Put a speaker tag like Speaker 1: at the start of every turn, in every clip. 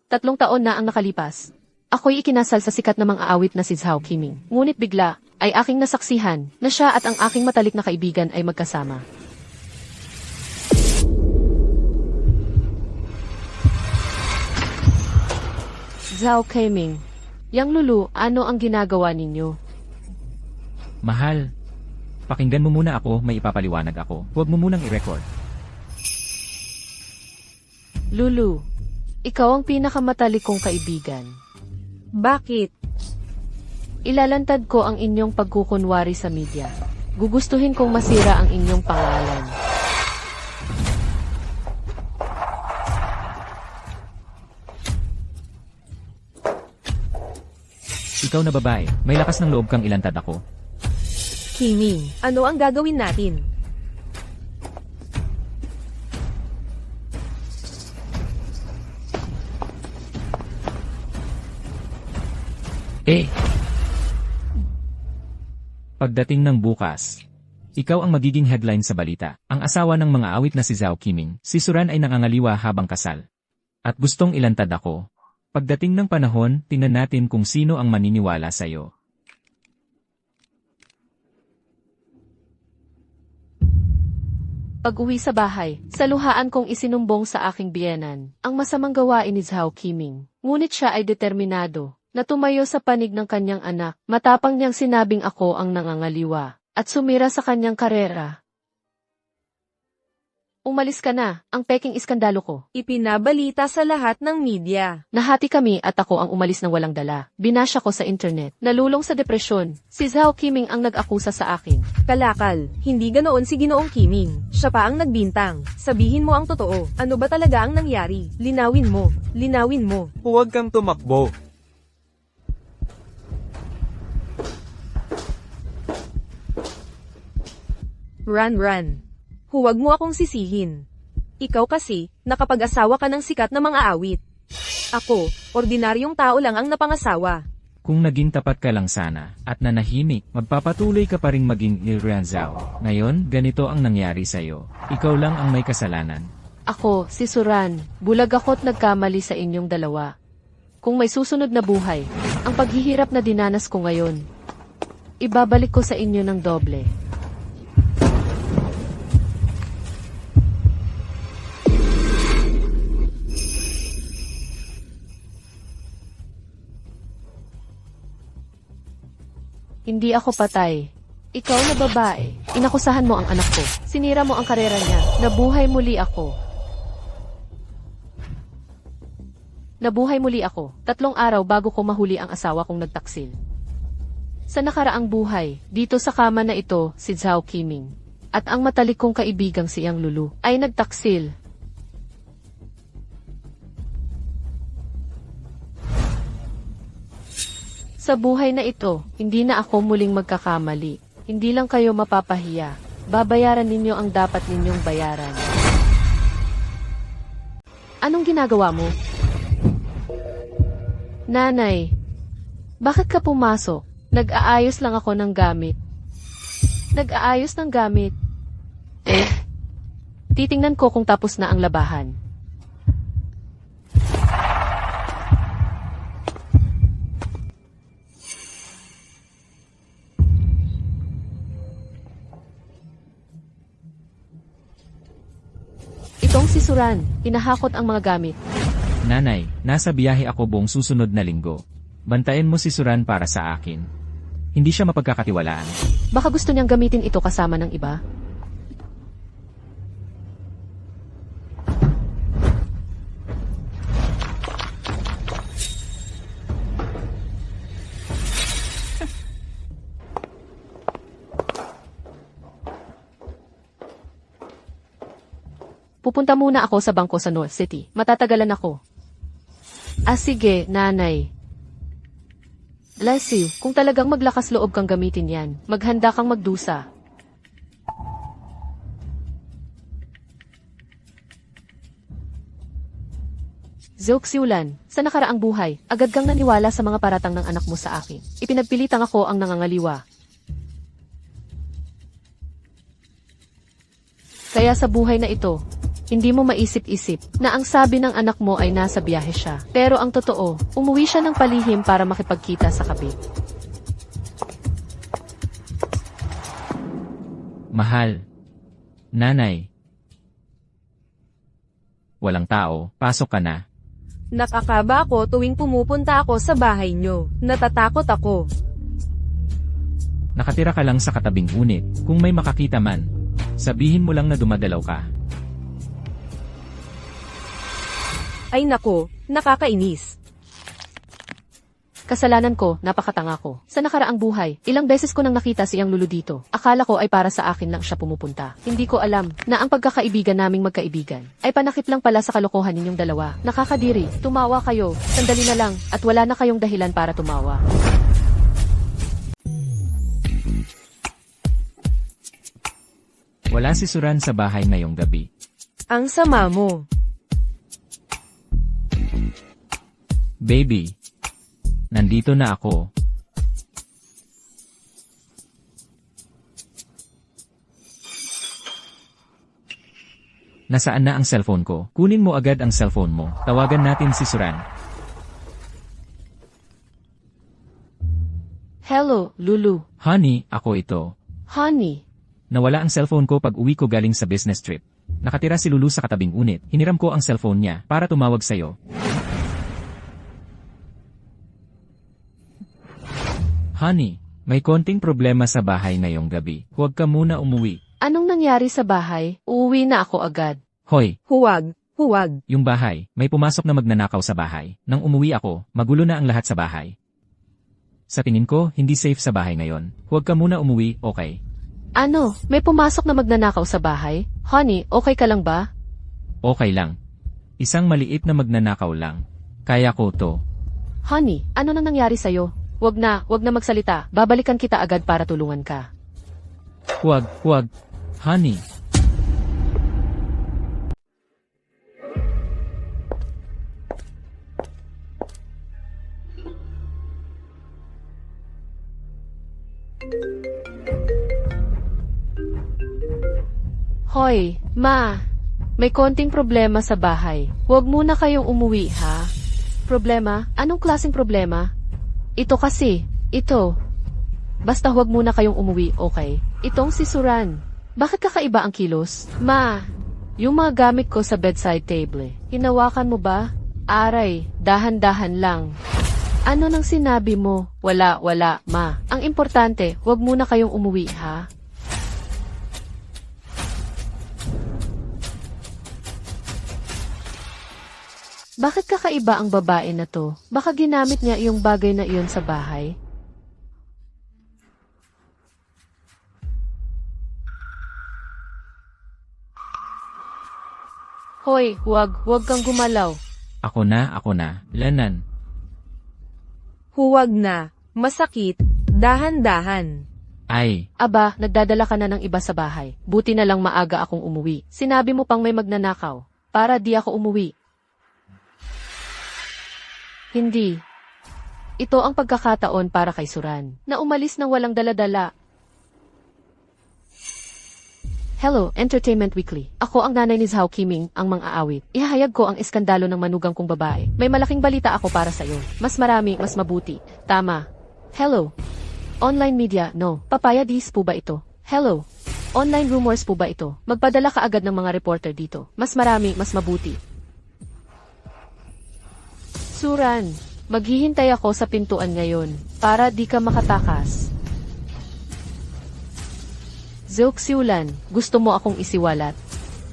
Speaker 1: 3 taon na ang nakalipas. Ako'y ikinasal sa sikat na mang-aawit na si Zhao Qiming. Ngunit bigla, ay aking nasaksihan, na siya at ang aking matalik na kaibigan ay magkasama. Zhao Qiming. Yang Lulu, ano ang ginagawa ninyo?
Speaker 2: Mahal, pakinggan mo muna ako, may ipapaliwanag ako. Huwag mo munang i-record.
Speaker 1: Lulu, ikaw ang pinakamatalik kong kaibigan.
Speaker 3: Bakit?
Speaker 1: Ilalantad ko ang inyong pagkukunwari sa media. Gugustuhin kong masira ang inyong pangalan.
Speaker 2: Ikaw na babae, may lakas ng loob kang ilantad ako.
Speaker 3: Qiming, ano ang gagawin natin?
Speaker 2: Pagdating ng bukas, ikaw ang magiging headline sa balita. Ang asawa ng mga awit na si Zhao Qiming, si Suran ay nangangaliwa habang kasal. At gustong ilantad ako. Pagdating ng panahon, tingnan natin kung sino ang maniniwala sa'yo.
Speaker 1: Pag-uwi sa bahay, saluhaan kong isinumbong sa aking biyenan ang masamang gawain ni Zhao Qiming. Ngunit siya ay determinado na tumayo sa panig ng kanyang anak. Matapang niyang sinabing ako ang nangangaliwa at sumira sa kanyang karera. Umalis ka na, ang peking iskandalo ko.
Speaker 3: Ipinabalita sa lahat ng media.
Speaker 1: Nahati kami at ako ang umalis ng walang dala. Binasya ko sa internet. Nalulong sa depresyon. Si Zhao Qiming ang nag-akusa sa akin.
Speaker 3: Kalakal, hindi ganoon si Ginoong Qiming. Siya pa ang nagbintang. Sabihin mo ang totoo. Ano ba talaga ang nangyari? Linawin mo. Linawin mo.
Speaker 4: Huwag kang tumakbo.
Speaker 3: Run. Huwag mo akong sisihin. Ikaw kasi, nakapag-asawa ka ng sikat na mga awit. Ako, ordinaryong tao lang ang napangasawa.
Speaker 2: Kung naging tapat ka lang sana, at nanahimik, magpapatuloy ka pa ring maging Ilrian Zhao. Ngayon, ganito ang nangyari sa'yo. Ikaw lang ang may kasalanan.
Speaker 1: Ako, si Suran, bulag ako't nagkamali sa inyong dalawa. Kung may susunod na buhay, ang paghihirap na dinanas ko ngayon, ibabalik ko sa inyo ng doble. Hindi ako patay. Ikaw na babae. Inakusahan mo ang anak ko. Sinira mo ang karera niya. Nabuhay muli ako. Nabuhay muli ako. 3 araw bago ko mahuli ang asawa kong nagtaksil. Sa nakaraang buhay, dito sa kama na ito, si Zhao Qiming. At ang matalik kong kaibigang si Yang Lulu ay nagtaksil. Sa buhay na ito, hindi na ako muling magkakamali. Hindi lang kayo mapapahiya. Babayaran ninyo ang dapat ninyong bayaran. Anong ginagawa mo? Nanay, bakit ka pumasok? Nag-aayos lang ako ng gamit. Nag-aayos ng gamit? Titingnan ko kung tapos na ang labahan. Itong si Suran, hinahakot ang mga gamit.
Speaker 2: Nanay, nasa biyahe ako buong susunod na linggo. Bantayan mo si Suran para sa akin. Hindi siya mapagkakatiwalaan.
Speaker 1: Baka gusto niyang gamitin ito kasama ng iba? Pupunta muna ako sa bangko sa North City. Matatagalan ako. Sige, nanay. Bless you. Kung talagang maglakas loob kang gamitin yan, maghanda kang magdusa. Zeuxiulan, sa nakaraang buhay, agad kang naniwala sa mga paratang ng anak mo sa akin. Ipinagpilitang ako ang nangangaliwa. Kaya sa buhay na ito, hindi mo maisip-isip na ang sabi ng anak mo ay nasa biyahe siya. Pero ang totoo, umuwi siya ng palihim para makipagkita sa kabit.
Speaker 2: Mahal. Nanay. Walang tao, pasok ka na.
Speaker 3: Nakakaba ako tuwing pumupunta ako sa bahay nyo. Natatakot ako.
Speaker 2: Nakatira ka lang sa katabing unit. Kung may makakita man, sabihin mo lang na dumadalaw ka.
Speaker 3: Ay nako, nakakainis.
Speaker 1: Kasalanan ko, napakatanga ko. Sa nakaraang buhay, ilang beses ko nang nakita siyang Lulu dito. Akala ko ay para sa akin lang siya pumupunta. Hindi ko alam na ang pagkakaibigan naming magkaibigan ay panakip lang pala sa kalokohan ninyong dalawa. Nakakadiri, tumawa kayo, sandali na lang, at wala na kayong dahilan para tumawa.
Speaker 2: Wala si Suran sa bahay ngayong gabi.
Speaker 3: Ang sama mo.
Speaker 2: Baby. Nandito na ako. Nasaan na ang cellphone ko? Kunin mo agad ang cellphone mo. Tawagan natin si Suran.
Speaker 1: Hello, Lulu.
Speaker 2: Honey, ako ito.
Speaker 1: Honey.
Speaker 2: Nawala ang cellphone ko pag uwi ko galing sa business trip. Nakatira si Lulu sa katabing unit. Hiniram ko ang cellphone niya para tumawag sa'yo. Honey, may konting problema sa bahay ngayong gabi. Huwag ka muna umuwi.
Speaker 1: Anong nangyari sa bahay? Uuwi na ako agad.
Speaker 2: Hoy,
Speaker 3: Huwag, huwag.
Speaker 2: yung bahay, may pumasok na magnanakaw sa bahay. Nang umuwi ako, magulo na ang lahat sa bahay. Sa tingin ko, hindi safe sa bahay ngayon. Huwag ka muna umuwi, okay?
Speaker 1: Ano? May pumasok na magnanakaw sa bahay? Honey, okay ka lang ba?
Speaker 2: Okay lang. Isang maliit na magnanakaw lang. Kaya ko to.
Speaker 1: Honey, ano nang nangyari sa'yo? Wag na magsalita. Babalikan kita agad para tulungan ka.
Speaker 2: Huwag. Honey.
Speaker 1: Hoy, Ma. May konting problema sa bahay. Huwag muna kayong umuwi, ha? Problema? Anong klaseng problema? Ito kasi. Ito. Basta huwag muna kayong umuwi, okay? Itong si Suran. Bakit kakaiba ang kilos? Ma, yung mga gamit ko sa bedside table, hinawakan mo ba? Aray, dahan-dahan lang. Ano nang sinabi mo? Wala, Ma. Ang importante, huwag muna kayong umuwi, ha? Bakit kakaiba ang babae na to? Baka ginamit niya yung bagay na iyon sa bahay? Hoy, huwag kang gumalaw.
Speaker 2: Ako na. Lanan.
Speaker 3: Huwag na. Masakit. Dahan-dahan.
Speaker 2: Ay,
Speaker 1: Aba, nagdadala ka na ng iba sa bahay. Buti na lang maaga akong umuwi. Sinabi mo pang may magnanakaw. Para di ako umuwi. Hindi. Ito ang pagkakataon para kay Suran, na umalis nang walang daladala. Hello, Entertainment Weekly. Ako ang nanay ni Zhao Qiming, ang mang-aawit. Ihahayag ko ang iskandalo ng manugang kong babae. May malaking balita ako para sa'yo. Mas marami, mas mabuti. Tama. Hello. Online media, no. Papaya dis po ba ito? Hello. Online rumors po ba ito? Magpadala ka agad ng mga reporter dito. Mas marami, mas mabuti. Suran, maghihintay ako sa pintuan ngayon, para di ka makatakas. Zeuxiulan, gusto mo akong isiwalat.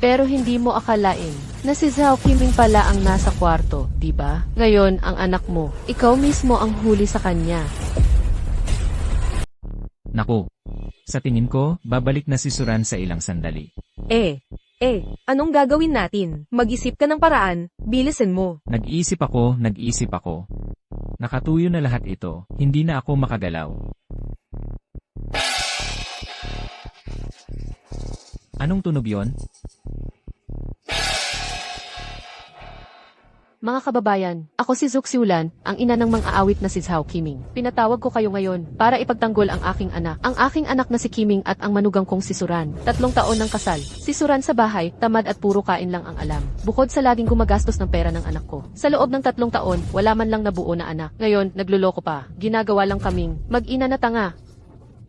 Speaker 1: Pero hindi mo akalain na si Zhao Qiming pala ang nasa kwarto, di ba? Ngayon, ang anak mo, ikaw mismo ang huli sa kanya.
Speaker 2: naku. Sa tingin ko, babalik na si Suran sa ilang sandali.
Speaker 3: Anong gagawin natin? Mag-isip ka ng paraan, bilisin mo.
Speaker 2: Nag-iisip ako. Nakatuyo na lahat ito, hindi na ako makagalaw. Anong tunog yon?
Speaker 1: Mga kababayan, ako si Zouk Siulan, ang ina ng mang-aawit na si Zhao Qiming. Pinatawag ko kayo ngayon para ipagtanggol ang aking anak. Ang aking anak na si Qiming at ang manugang kong si Suran. 3 taon ng kasal. Si Suran sa bahay, tamad at puro kain lang ang alam. Bukod sa laging gumagastos ng pera ng anak ko. Sa loob ng 3 taon, wala man lang nabuo na anak. Ngayon, nagluloko pa. Ginagawa lang kaming mag-ina na tanga.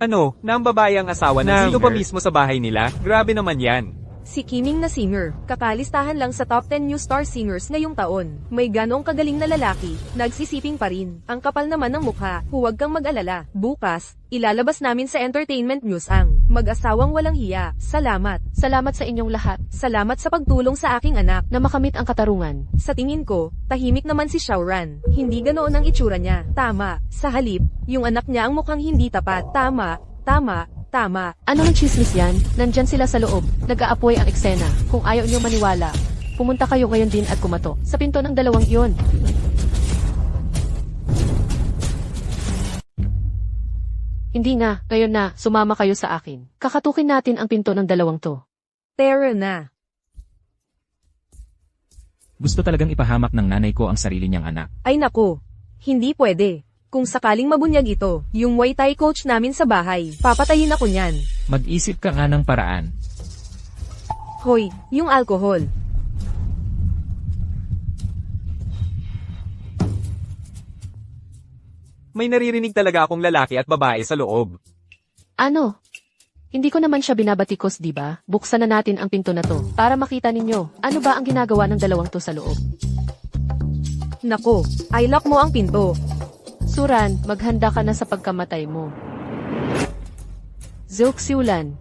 Speaker 4: Ano, na ang babae ang asawa na dito pa mismo sa bahay nila? Grabe naman yan.
Speaker 3: Si Qiming na singer, kakalistahan lang sa top 10 new star singers ngayong taon. May ganong kagaling na lalaki, nagsisiping pa rin. Ang kapal naman ng mukha, huwag kang mag-alala. Bukas, ilalabas namin sa entertainment news ang mag-asawang walang hiya. Salamat.
Speaker 1: Salamat sa inyong lahat
Speaker 3: Salamat sa pagtulong sa aking anak.
Speaker 1: na makamit ang katarungan.
Speaker 3: Sa tingin ko, tahimik naman si Xiaoran. Hindi ganoon ang itsura niya. Tama. Sa halip, yung anak niya ang mukhang hindi tapat. Tama.
Speaker 1: Ano ng chismis yan? Nandyan sila sa loob. Nag-aapoy ang eksena. Kung ayaw nyo maniwala, pumunta kayo ngayon din at kumato sa pinto ng 2 iyon. Hindi nga, ngayon na, sumama kayo sa akin. Kakatukin natin ang pinto ng 2 to.
Speaker 3: Tara na.
Speaker 2: Gusto talagang ipahamak ng nanay ko ang sarili niyang anak.
Speaker 3: Ay nako. Hindi pwede. Kung sakaling mabunyag ito, yung Muay Thai coach namin sa bahay, papatayin ako niyan.
Speaker 2: Mag-isip ka nga ng paraan.
Speaker 3: Hoy, yung alcohol.
Speaker 4: May naririnig talaga akong lalaki at babae sa loob.
Speaker 1: Ano? Hindi ko naman siya binabatikos, di ba? Buksan na natin ang pinto na to para makita ninyo ano ba ang ginagawa ng 2 to sa loob.
Speaker 3: Nako, I lock mo ang pinto.
Speaker 1: Suran, maghanda ka na sa pagkamatay mo. Zouk Siulan.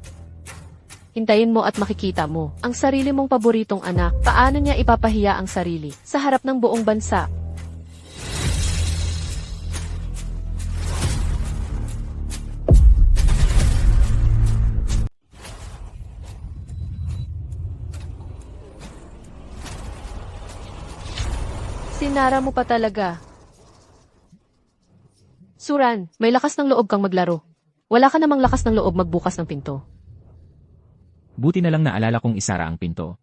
Speaker 1: Hintayin mo at makikita mo ang sarili mong paboritong anak. Paano niya ipapahiya ang sarili sa harap ng buong bansa? Sinara mo pa talaga. Suran, may lakas ng loob kang maglaro. Wala ka namang lakas ng loob magbukas ng pinto.
Speaker 2: Buti na lang naalala kong isara ang pinto.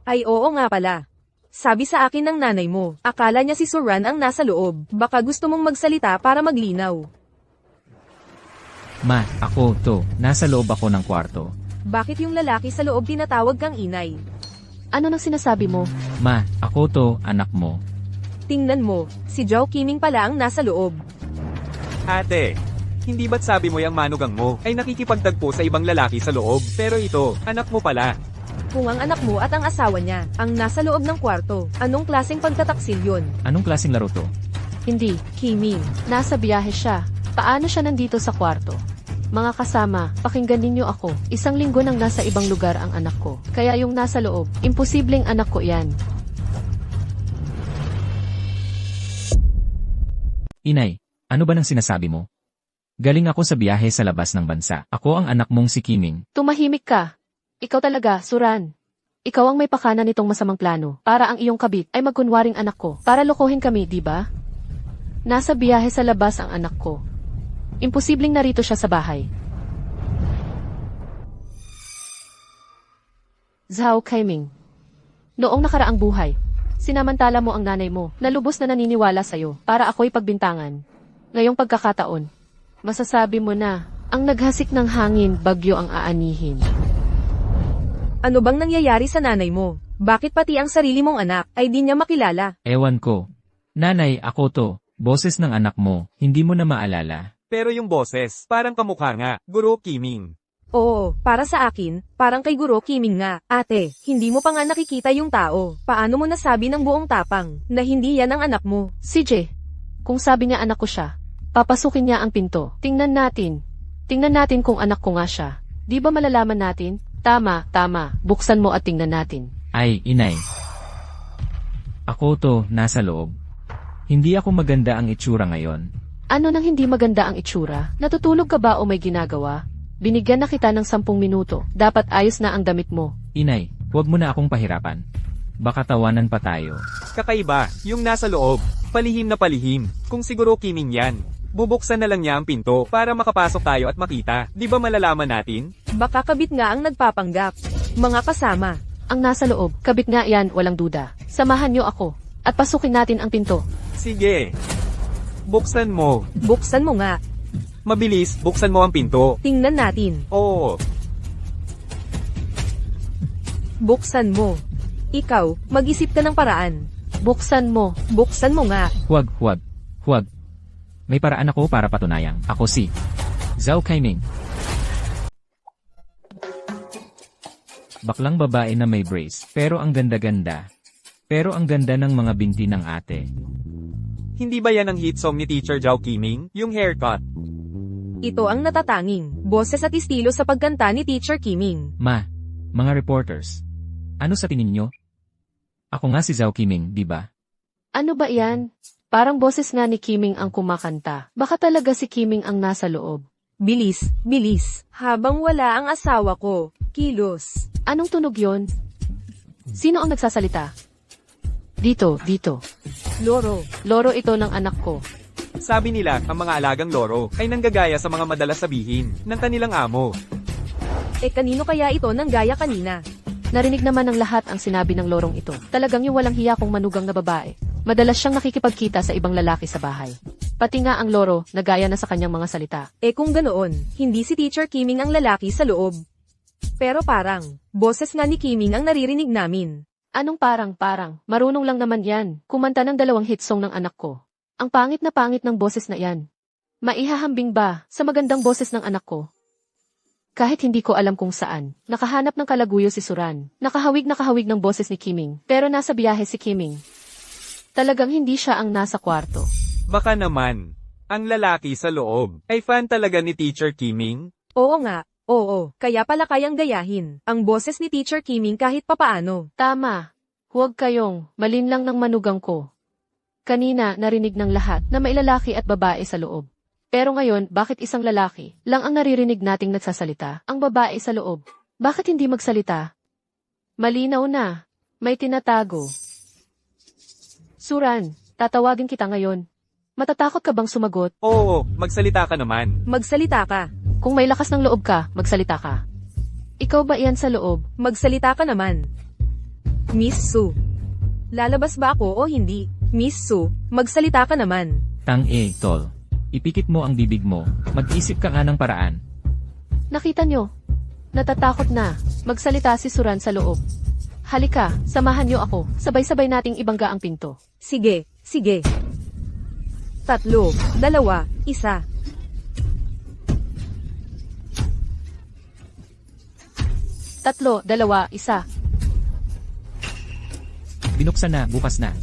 Speaker 3: Ay oo nga pala. Sabi sa akin ng nanay mo, akala niya si Suran ang nasa loob. Baka gusto mong magsalita para maglinaw.
Speaker 2: Ma, ako to. Nasa loob ako ng kwarto.
Speaker 3: Bakit yung lalaki sa loob tinatawag kang inay?
Speaker 1: Ano nang sinasabi mo?
Speaker 2: Ma, ako to, anak mo.
Speaker 3: Tingnan mo, si Zhao Qiming pala ang nasa loob.
Speaker 4: Ate, hindi ba't sabi mo yung manugang mo ay nakikipagtagpo sa ibang lalaki sa loob? Pero ito, anak mo pala.
Speaker 3: Kung ang anak mo at ang asawa niya, ang nasa loob ng kwarto, anong klaseng pagtataksil yun?
Speaker 2: Anong klaseng laro to?
Speaker 1: Hindi,
Speaker 3: Qiming.
Speaker 1: nasa biyahe siya. Paano siya nandito sa kwarto? Mga kasama, pakinggan ninyo ako. 1 linggo nang nasa ibang lugar ang anak ko. Kaya yung nasa loob, imposibleng anak ko yan.
Speaker 2: Inay, ano ba nang sinasabi mo? Galing ako sa biyahe sa labas ng bansa. Ako ang anak mong si Qiming.
Speaker 1: Tumahimik ka. Ikaw talaga, Suran. Ikaw ang may pakana nitong masamang plano para ang iyong kabit ay magkunwaring anak ko para lokohin kami, di ba? Nasa biyahe sa labas ang anak ko. Imposibleng narito siya sa bahay. Zhao Qiming. Noong nakaraang buhay, sinamantala mo ang nanay mo na lubos na naniniwala sa'yo para ako'y pagbintangan. Ngayong pagkakataon, masasabi mo na, ang naghasik ng hangin, bagyo ang aanihin.
Speaker 3: Ano bang nangyayari sa nanay mo? Bakit pati ang sarili mong anak ay di niya makilala?
Speaker 2: Ewan ko. Nanay, ako to. Boses ng anak mo. Hindi mo na maalala.
Speaker 4: Pero yung boses, parang kamukha nga, Guro Qiming.
Speaker 3: Oo, para sa akin, parang kay Guro Qiming nga. Ate, hindi mo pa nga nakikita yung tao. Paano mo nasabi ng buong tapang na hindi yan ang anak mo?
Speaker 1: CJ, kung sabi niya anak ko siya, papasukin niya ang pinto. Tingnan natin. Tingnan natin kung anak ko nga siya. Di ba malalaman natin? Tama. Buksan mo at tingnan natin.
Speaker 2: Ay, inay. Ako to, nasa loob. Hindi ako maganda ang itsura ngayon.
Speaker 1: Ano nang hindi maganda ang itsura? Natutulog ka ba o may ginagawa? Binigyan na kita ng 10 minuto. Dapat ayos na ang damit mo.
Speaker 2: Inay, huwag mo na akong pahirapan. Baka tawanan pa tayo.
Speaker 4: Kakaiba, yung nasa loob, palihim na palihim. Kung siguro Qiming yan, bubuksan na lang niya ang pinto para makapasok tayo at makita. Di ba malalaman natin?
Speaker 3: Baka kabit nga ang nagpapanggap. Mga kasama,
Speaker 1: Ang nasa loob, kabit nga yan, walang duda. Samahan niyo ako. at pasukin natin ang pinto.
Speaker 4: Sige. Buksan mo.
Speaker 3: Buksan mo nga.
Speaker 4: Mabilis, buksan mo ang pinto.
Speaker 3: Tingnan natin.
Speaker 4: Oo.
Speaker 3: Buksan mo. Ikaw, mag-isip ka ng paraan.
Speaker 1: Buksan mo.
Speaker 3: Buksan mo nga.
Speaker 2: Huwag. May paraan ako para patunayang ako si Zhao Kaiming. Baklang babae na may brace, pero ang ganda-ganda. Pero ang ganda ng mga binti ng ate.
Speaker 4: Hindi ba yan ang hit song ni Teacher Zhao Qiming? Yung haircut.
Speaker 3: Ito ang natatanging boses at estilo sa pagkanta ni Teacher Kiming.
Speaker 2: Mga reporters. Ano sa tingin nyo? Ako nga si Zhao Qiming, di ba?
Speaker 1: Ano ba yan? Parang boses nga ni Kiming ang kumakanta. Baka talaga si Kiming ang nasa loob.
Speaker 3: Bilis, bilis. Habang wala ang asawa ko. Kilos.
Speaker 1: Anong tunog yon? Sino ang nagsasalita? Dito.
Speaker 3: Loro.
Speaker 1: Loro ito ng anak ko.
Speaker 4: Sabi nila, ang mga alagang loro ay nanggagaya sa mga madalas sabihin ng kanilang amo.
Speaker 3: Kanino kaya ito nang gaya kanina?
Speaker 1: Narinig naman ng lahat ang sinabi ng lorong ito. Talagang yung walang hiya kong manugang na babae. Madalas siyang nakikipagkita sa ibang lalaki sa bahay. Pati nga ang loro, nagaya na sa kanyang mga salita.
Speaker 3: Kung ganoon, hindi si Teacher Kiming ang lalaki sa loob. Pero parang, boses nga ni Kiming ang naririnig namin.
Speaker 1: Anong parang? Marunong lang naman yan. Kumanta ng 2 hit song ng anak ko. Ang pangit ng boses na yan. Maihahambing ba sa magandang boses ng anak ko? Kahit hindi ko alam kung saan, nakahanap ng kalaguyo si Suran. Nakahawig ng boses ni Kiming. Pero nasa biyahe si Kiming. Talagang hindi siya ang nasa kwarto.
Speaker 4: Baka naman, ang lalaki sa loob ay fan talaga ni Teacher Kiming?
Speaker 3: Oo nga, oo. Kaya pala kayang gayahin ang boses ni Teacher Kiming kahit papaano.
Speaker 1: Tama. Huwag kayong malinlang ng manugang ko. Kanina narinig ng lahat na may lalaki at babae sa loob. Pero ngayon, bakit isang lalaki lang ang naririnig nating nagsasalita? Ang babae sa loob. Bakit hindi magsalita? Malinaw na. May tinatago. Suran, tatawagin kita ngayon. Matatakot ka bang sumagot?
Speaker 4: Oo, magsalita ka naman.
Speaker 3: Magsalita ka.
Speaker 1: Kung may lakas ng loob ka, magsalita ka. Ikaw ba iyan sa loob?
Speaker 3: Magsalita ka naman. Miss Su. Lalabas ba ako o hindi? Miss Su, magsalita ka naman.
Speaker 2: Tol. Ipikit mo ang bibig mo. Mag-isip ka nga ng paraan.
Speaker 1: Nakita nyo? Natatakot na. Magsalita si Suran sa loob. Halika, samahan niyo ako. Sabay-sabay nating ibangga ang pinto.
Speaker 3: Sige. 3, 2, 1. 3,
Speaker 1: 2, 1.
Speaker 2: Binuksan na, bukas na.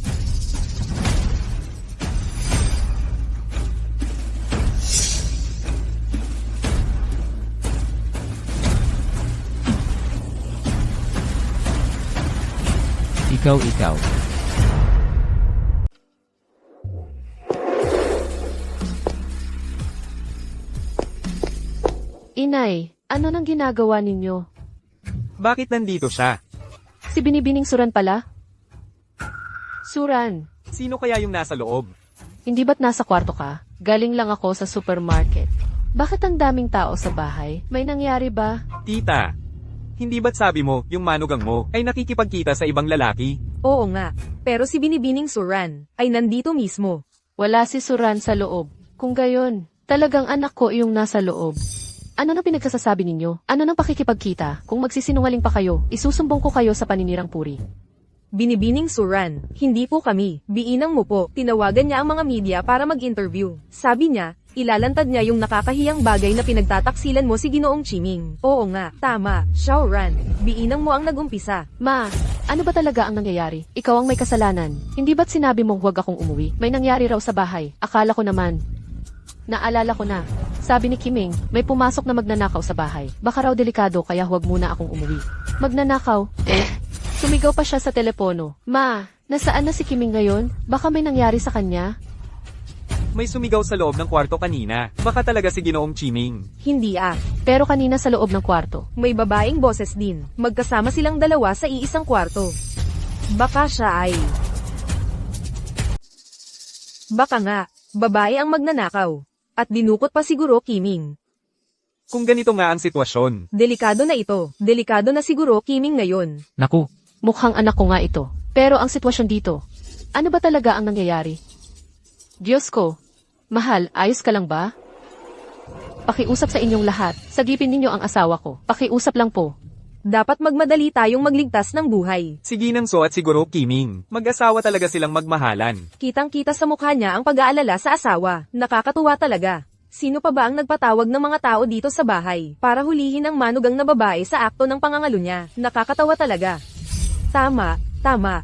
Speaker 2: Ikaw.
Speaker 1: Inay, ano nang ginagawa ninyo?
Speaker 4: Bakit nandito siya?
Speaker 1: Si Binibining Suran pala? Suran,
Speaker 4: Sino kaya yung nasa loob?
Speaker 1: hindi ba't nasa kwarto ka? Galing lang ako sa supermarket. Bakit ang daming tao sa bahay? May nangyari ba?
Speaker 4: Tita, hindi ba't sabi mo, yung manugang mo, ay nakikipagkita sa ibang lalaki?
Speaker 3: Oo nga. Pero si Binibining Suran ay nandito mismo.
Speaker 1: Wala si Suran sa loob. Kung gayon, talagang anak ko yung nasa loob. Ano na pinagsasabi ninyo? Ano nang pakikipagkita? Kung magsisinungaling pa kayo, isusumbong ko kayo sa paninirang puri.
Speaker 3: Binibining Suran, hindi po kami. Biinang mo po. Tinawagan niya ang mga media para mag-interview. Sabi niya, ilalantad niya yung nakakahiyang bagay na pinagtataksilan mo si Ginoong Chiming. Oo nga, tama, Shaoran. Biinang mo ang nagumpisa.
Speaker 1: Ma, ano ba talaga ang nangyayari? Ikaw ang may kasalanan. Hindi ba't sinabi mong huwag akong umuwi? May nangyari raw sa bahay. Akala ko naman. Naalala ko na. Sabi ni Kiming, may pumasok na magnanakaw sa bahay. Baka raw delikado kaya huwag muna akong umuwi. Magnanakaw? Sumigaw pa siya sa telepono. Ma, nasaan na si Kiming ngayon? Baka may nangyari sa kanya?
Speaker 4: May sumigaw sa loob ng kwarto kanina. Baka talaga si Ginoong Chiming.
Speaker 3: Hindi ah.
Speaker 1: Pero kanina sa loob ng kwarto.
Speaker 3: May babaeng boses din. Magkasama silang dalawa sa iisang kwarto. Baka siya ay... Baka nga, babae ang magnanakaw. At dinukot pa siguro Kiming.
Speaker 4: Kung ganito nga ang sitwasyon,
Speaker 3: Delikado na ito. Delikado na siguro Kiming ngayon.
Speaker 2: Naku,
Speaker 1: Mukhang anak ko nga ito. Pero ang sitwasyon dito, Ano ba talaga ang nangyayari? Diyos ko. Mahal, ayos ka lang ba? Pakiusap sa inyong lahat. Sagipin ninyo ang asawa ko. Pakiusap lang po.
Speaker 3: Dapat magmadali tayong magligtas ng buhay.
Speaker 4: Si Ginang So at siguro Kiming. Mag-asawa talaga silang magmahalan.
Speaker 3: Kitang-kita sa mukha niya ang pag-aalala sa asawa. Nakakatuwa talaga. Sino pa ba ang nagpatawag ng mga tao dito sa bahay para hulihin ang manugang na babae sa akto ng pangangalo niya? Nakakatawa talaga. Tama, tama.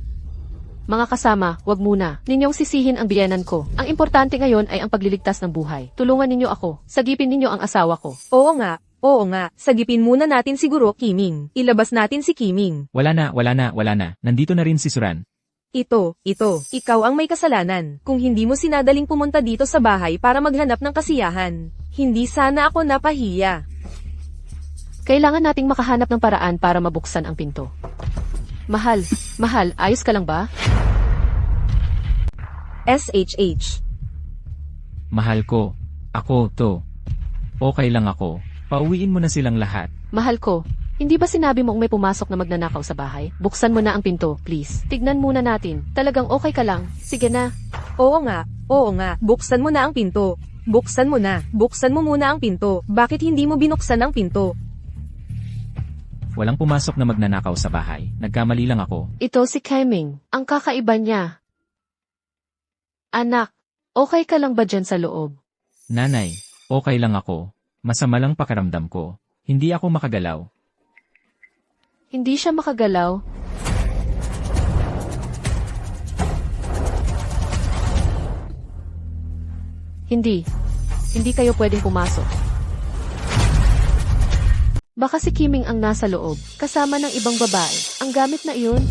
Speaker 1: Mga kasama, wag muna. Ninyong sisihin ang biyenan ko. Ang importante ngayon ay ang pagliligtas ng buhay. Tulungan ninyo ako. Sagipin ninyo ang asawa ko.
Speaker 3: Oo nga. Sagipin muna natin siguro Kiming. Ilabas natin si Kiming.
Speaker 2: Wala na. Nandito na rin si Suran.
Speaker 3: Ito. Ikaw ang may kasalanan. Kung hindi mo sinadaling pumunta dito sa bahay para maghanap ng kasiyahan, hindi sana ako napahiya.
Speaker 1: Kailangan nating makahanap ng paraan para mabuksan ang pinto. Mahal, ayos ka lang ba?
Speaker 3: SHH.
Speaker 2: Mahal ko. Ako to. Okay lang ako. Pauwiin mo na silang lahat.
Speaker 1: Mahal ko, hindi ba sinabi mong may pumasok na magnanakaw sa bahay? Buksan mo na ang pinto, please. Tignan muna natin. Talagang okay ka lang. Sige na.
Speaker 3: Oo nga. Buksan mo na ang pinto. Buksan mo muna ang pinto. Bakit hindi mo binuksan ang pinto?
Speaker 2: Walang pumasok na magnanakaw sa bahay. Nagkamali lang ako.
Speaker 1: Ito si Keming. Ang kakaiba niya. Anak, okay ka lang ba dyan sa loob?
Speaker 2: Nanay, okay lang ako. Masama lang pakiramdam ko. Hindi ako makagalaw.
Speaker 1: Hindi siya makagalaw. Hindi kayo pwedeng pumasok. Baka si Kiming ang nasa loob, kasama ng ibang babae. Ang gamit na iyon?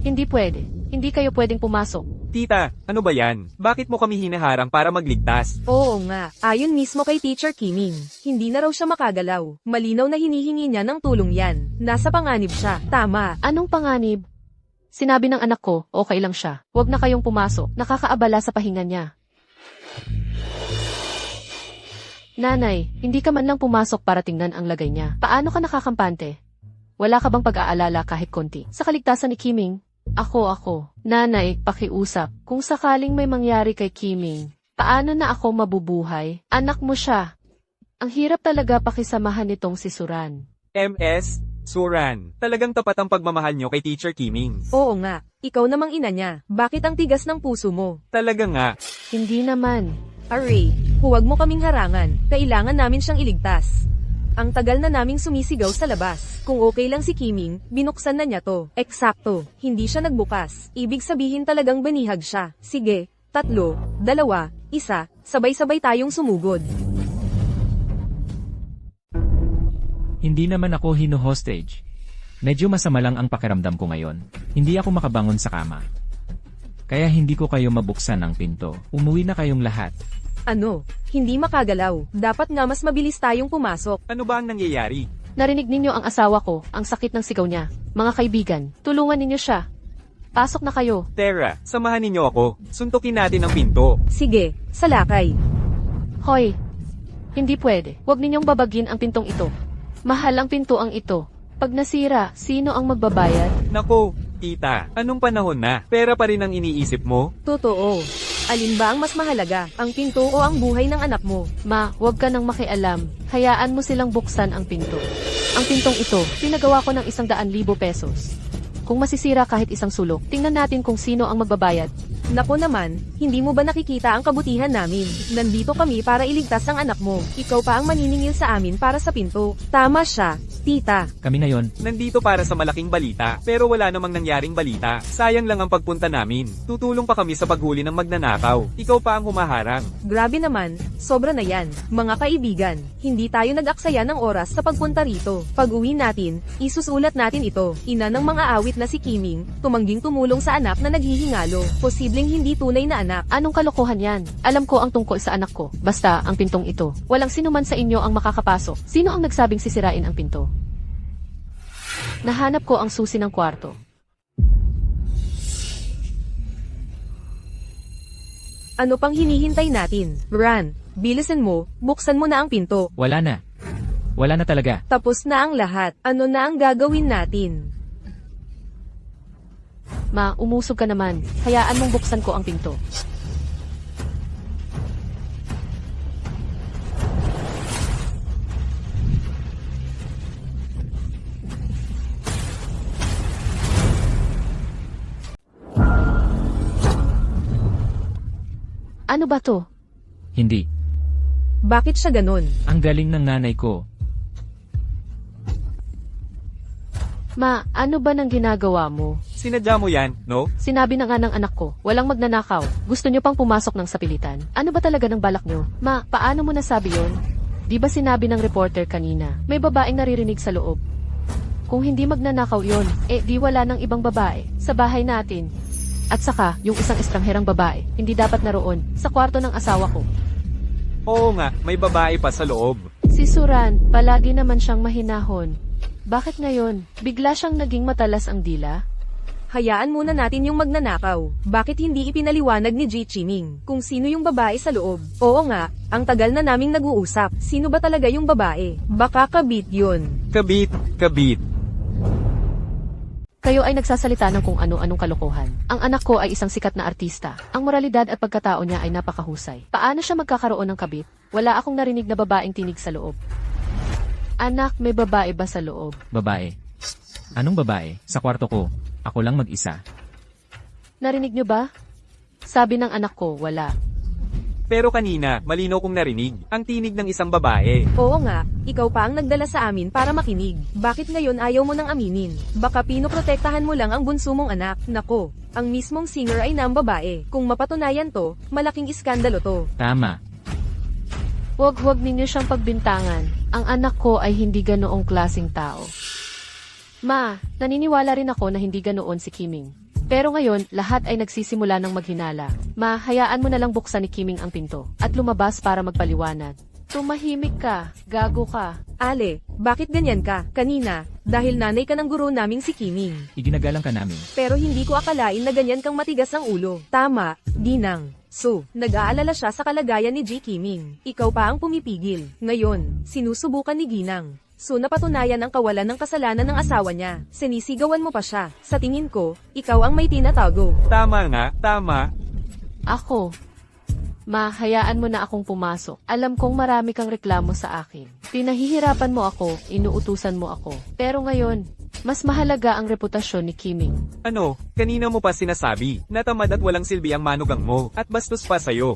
Speaker 1: Hindi pwede. Hindi kayo pwedeng pumasok.
Speaker 4: Tita, ano ba yan? Bakit mo kami hinaharang para magligtas?
Speaker 3: Oo nga. Ayon mismo kay Teacher Kiming. Hindi na raw siya makagalaw. Malinaw na hinihingi niya ng tulong yan. Nasa panganib siya. Tama.
Speaker 1: Anong panganib? Sinabi ng anak ko, okay lang siya. Huwag na kayong pumasok. Nakakaabala sa pahinga niya. Nanay, hindi ka man lang pumasok para tingnan ang lagay niya. Paano ka nakakampante? Wala ka bang pag-aalala kahit konti? Sa kaligtasan ni Kiming? Ako. Nanay, pakiusap. Kung sakaling may mangyari kay Kiming, paano na ako mabubuhay? Anak mo siya. Ang hirap talaga pakisamahan nitong si Suran.
Speaker 4: MS, Suran. Talagang tapat ang pagmamahal nyo kay Teacher Kiming.
Speaker 3: Oo nga. Ikaw namang ina niya. Bakit ang tigas ng puso mo?
Speaker 4: Talaga nga.
Speaker 1: Hindi naman.
Speaker 3: Array, huwag mo kaming harangan. Kailangan namin siyang iligtas. Ang tagal na naming sumisigaw sa labas. Kung okay lang si Kiming, binuksan na niya to. Eksakto, hindi siya nagbukas. Ibig sabihin talagang banihag siya. Sige, 3, 2, 1, sabay-sabay tayong sumugod.
Speaker 2: Hindi naman ako hino-hostage. Medyo masama lang ang pakiramdam ko ngayon. Hindi ako makabangon sa kama. Kaya hindi ko kayo mabuksan ang pinto. Umuwi na kayong lahat.
Speaker 3: Ano? Hindi makagalaw. Dapat nga mas mabilis tayong pumasok.
Speaker 4: Ano ba ang nangyayari?
Speaker 1: Narinig ninyo ang asawa ko, ang sakit ng sigaw niya. Mga kaibigan, tulungan ninyo siya. Pasok na kayo.
Speaker 4: Tara, samahan ninyo ako. Suntukin natin ang pinto.
Speaker 3: Sige, salakay.
Speaker 1: Hoy, hindi pwede. Huwag ninyong babagin ang pintong ito. Mahal ang pinto ang ito. Pag nasira, sino ang magbabayad?
Speaker 4: Nako, tita, anong panahon na? Pera pa rin ang iniisip mo?
Speaker 3: Totoo. Alin ba ang mas mahalaga? Ang pinto o ang buhay ng anak mo?
Speaker 1: Ma, huwag ka nang makialam. Hayaan mo silang buksan ang pinto. Ang pintong ito, pinagawa ko ng 100,000 pesos. Kung masisira kahit isang sulok, tingnan natin kung sino ang magbabayad.
Speaker 3: Nako naman, hindi mo ba nakikita ang kabutihan namin? Nandito kami para iligtas ang anak mo. Ikaw pa ang maniningil sa amin para sa pinto. Tama siya, tita.
Speaker 2: Kami ngayon,
Speaker 4: Nandito para sa malaking balita, pero wala namang nangyaring balita. Sayang lang ang pagpunta namin. Tutulong pa kami sa paghuli ng magnanakaw. Ikaw pa ang humaharang.
Speaker 3: Grabe naman, sobra na yan. Mga kaibigan, hindi tayo nag-aksaya ng oras sa pagpunta rito. Pag-uwi natin, isusulat natin ito. Ina ng mga awit na si Kiming, tumangging tumulong sa anak na naghihingalo. Posibleng hindi tunay na anak.
Speaker 1: Anong kalokohan yan? Alam ko ang tungkol sa anak ko. Basta, ang pintong ito. Walang sinuman sa inyo ang makakapasok. Sino ang nagsabing sisirain ang pinto? Nahanap ko ang susi ng kwarto.
Speaker 3: Ano pang hinihintay natin? Ran, bilisan mo, buksan mo na ang pinto.
Speaker 2: wala na. Wala na talaga.
Speaker 3: Tapos na ang lahat. Ano na ang gagawin natin?
Speaker 1: Ma, umusog ka naman. Hayaan mong buksan ko ang pinto. Ano ba to?
Speaker 2: Hindi.
Speaker 3: Bakit siya ganun?
Speaker 2: Ang galing ng nanay ko.
Speaker 1: Ma, ano ba nang ginagawa mo?
Speaker 4: Sinadya mo yan, no?
Speaker 1: Sinabi na nga ng anak ko, walang magnanakaw. Gusto nyo pang pumasok ng sapilitan? Ano ba talaga ng balak nyo? Ma, paano mo nasabi yon? Di ba sinabi ng reporter kanina, may babaeng naririnig sa loob? Kung hindi magnanakaw yon, di wala ng ibang babae sa bahay natin. At saka, yung isang estrangherang babae, hindi dapat naroon sa kwarto ng asawa ko.
Speaker 4: Oo nga, may babae pa sa loob.
Speaker 1: Si Suran, palagi naman siyang mahinahon. Bakit ngayon, bigla siyang naging matalas ang dila?
Speaker 3: Hayaan muna natin yung magnanakaw. Bakit hindi ipinaliwanag ni Ji Chiming kung sino yung babae sa loob? Oo nga, ang tagal na naming nag-uusap. Sino ba talaga yung babae? Baka kabit yun.
Speaker 4: Kabit, kabit.
Speaker 1: Kayo ay nagsasalita ng kung ano-anong kalokohan. Ang anak ko ay isang sikat na artista. Ang moralidad at pagkatao niya ay napakahusay. Paano siya magkakaroon ng kabit? Wala akong narinig na babaeng tinig sa loob. Anak, may babae ba sa loob?
Speaker 2: Babae. Anong babae? Sa kwarto ko. Ako lang mag-isa.
Speaker 1: Narinig niyo ba? Sabi ng anak ko, wala.
Speaker 4: Pero kanina, malinaw kong narinig ang tinig ng isang babae.
Speaker 3: Oo nga, ikaw pa ang nagdala sa amin para makinig. Bakit ngayon ayaw mo nang aminin? Baka pinoprotektahan mo lang ang bunso mong anak. Nako, ang mismong singer ay ng babae. Kung mapatunayan to, malaking iskandalo to.
Speaker 2: Tama.
Speaker 1: Huwag ninyo siyang pagbintangan. Ang anak ko ay hindi ganoong klaseng tao. Ma, naniniwala rin ako na hindi ganoon si Kiming. Pero ngayon, lahat ay nagsisimula ng maghinala. Ma, hayaan mo na lang buksan ni Kiming ang pinto at lumabas para magpaliwanag. Tumahimik ka, gago ka.
Speaker 3: Ale, bakit ganyan ka? Kanina, dahil nanay ka ng guro naming si Kiming.
Speaker 2: Iginagalang ka namin.
Speaker 3: Pero hindi ko akalain na ganyan kang matigas ang ulo. Tama, Ginang. So, nag-aalala siya sa kalagayan ni Ji Kiming. Ikaw pa ang pumipigil. Ngayon, sinusubukan ni Ginang. So napatunayan ang kawalan ng kasalanan ng asawa niya. Sinisigawan mo pa siya. Sa tingin ko, ikaw ang may tinatago.
Speaker 4: Tama nga, tama.
Speaker 1: Ako. Ma, hayaan mo na akong pumasok. Alam kong marami kang reklamo sa akin. Pinahihirapan mo ako, inuutusan mo ako. Pero ngayon, mas mahalaga ang reputasyon ni Kiming.
Speaker 4: Ano, kanina mo pa sinasabi na tamad at walang silbi ang manugang mo at bastos pa sa'yo.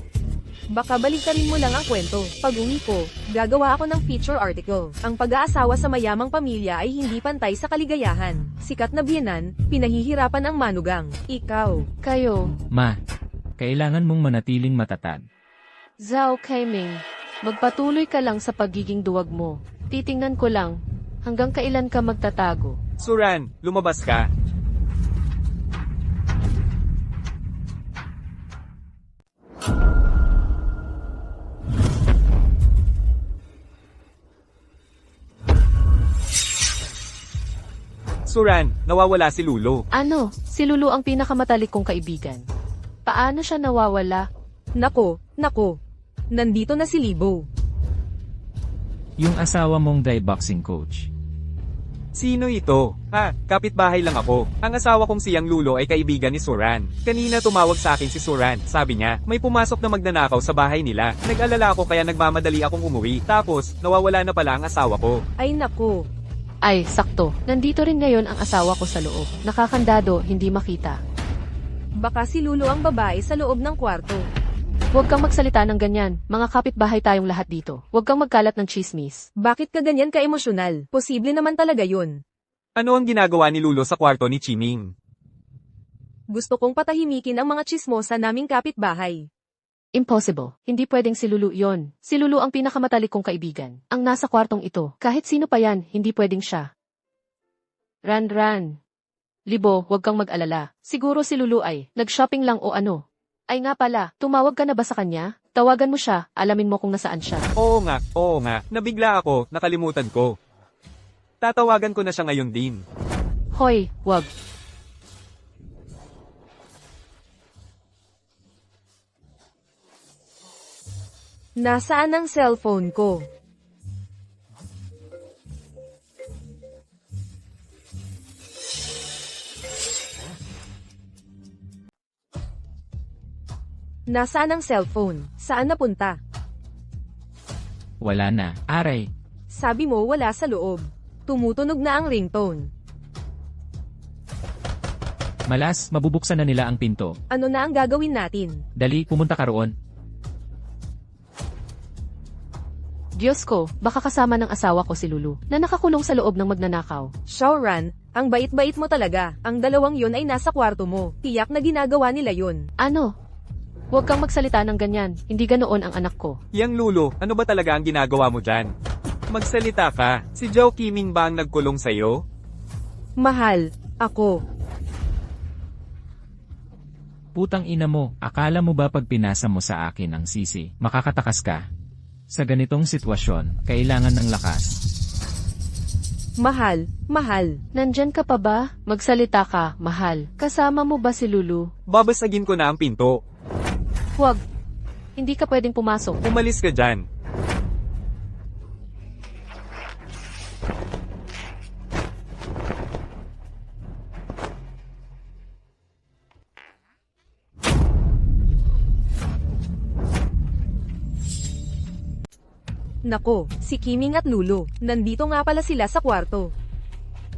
Speaker 3: Baka baliktarin mo lang ang kwento. Pag-uwi ko, gagawa ako ng feature article. Ang pag-aasawa sa mayamang pamilya ay hindi pantay sa kaligayahan. Sikat na biyenan, pinahihirapan ang manugang. Ikaw.
Speaker 1: Kayo,
Speaker 2: Ma, kailangan mong manatiling matatag.
Speaker 1: Zhao Kaiming, magpatuloy ka lang sa pagiging duwag mo. Titingnan ko lang, hanggang kailan ka magtatago.
Speaker 4: Suran, lumabas ka. Suran, nawawala si Lulo.
Speaker 1: Ano, si Lulu ang pinakamatalik kong kaibigan. Paano siya nawawala?
Speaker 3: Nako. Nandito na si Libo.
Speaker 2: Yung asawa mong Thai boxing coach.
Speaker 4: Sino ito? Kapitbahay lang ako. Ang asawa kong siyang Lulo ay kaibigan ni Suran. Kanina tumawag sa akin si Suran. Sabi niya, may pumasok na magnanakaw sa bahay nila. Nag-alala ako kaya nagmamadali akong umuwi. Tapos, nawawala na pala ang asawa ko.
Speaker 3: Ay nako.
Speaker 1: Ay, sakto. Nandito rin ngayon ang asawa ko sa loob. Nakakandado, hindi makita.
Speaker 3: Baka si Lulo ang babae sa loob ng kwarto.
Speaker 1: Huwag kang magsalita ng ganyan. Mga kapitbahay tayong lahat dito. Huwag kang magkalat ng chismis.
Speaker 3: Bakit ka ganyan ka-emosyonal? Posible naman talaga yun.
Speaker 4: Ano ang ginagawa ni Lulo sa kwarto ni Chiming?
Speaker 3: Gusto kong patahimikin ang mga chismosa naming kapitbahay.
Speaker 1: Impossible. Hindi pwedeng si Lulu yon. Si Lulu ang pinakamatalik kong kaibigan. Ang nasa kwartong ito. Kahit sino pa yan, hindi pwedeng siya. Ran. Libo, huwag kang mag-alala. Siguro si Lulu ay nag-shopping lang o ano. Ay nga pala, tumawag ka na ba sa kanya? Tawagan mo siya, alamin mo kung nasaan siya.
Speaker 4: Oo nga. Nabigla ako, nakalimutan ko. Tatawagan ko na siya ngayon din.
Speaker 1: Hoy, wag.
Speaker 3: Nasaan ang cellphone ko? Nasaan ang cellphone? Saan napunta?
Speaker 2: Wala na. Aray.
Speaker 3: Sabi mo wala sa loob. Tumutunog na ang ringtone.
Speaker 2: Malas, mabubuksan na nila ang pinto.
Speaker 3: Ano na ang gagawin natin?
Speaker 2: Dali, pumunta ka roon.
Speaker 1: Diyos ko, baka kasama ng asawa ko si Lulu, na nakakulong sa loob ng magnanakaw.
Speaker 3: Shaoran, ang bait-bait mo talaga. Ang dalawang yun ay nasa kwarto mo. Tiyak na ginagawa nila yun.
Speaker 1: Ano? Huwag kang magsalita ng ganyan, hindi ganoon ang anak ko.
Speaker 4: Yang Lulo, ano ba talaga ang ginagawa mo dyan? Magsalita ka. Si Zhao Qiming ba ang nagkulong sa'yo?
Speaker 3: Mahal, ako.
Speaker 2: Putang ina mo, akala mo ba pag pinasa mo sa akin ang sisi, makakatakas ka? Sa ganitong sitwasyon, kailangan ng lakas.
Speaker 3: Mahal, mahal.
Speaker 1: Nandyan ka pa ba? Magsalita ka, mahal. Kasama mo ba si Lulu?
Speaker 4: Babasagin ko na ang pinto.
Speaker 1: Huwag. Hindi ka pwedeng pumasok.
Speaker 4: Umalis ka dyan.
Speaker 3: Nako, si Kiming at Lulu, nandito nga pala sila sa kwarto.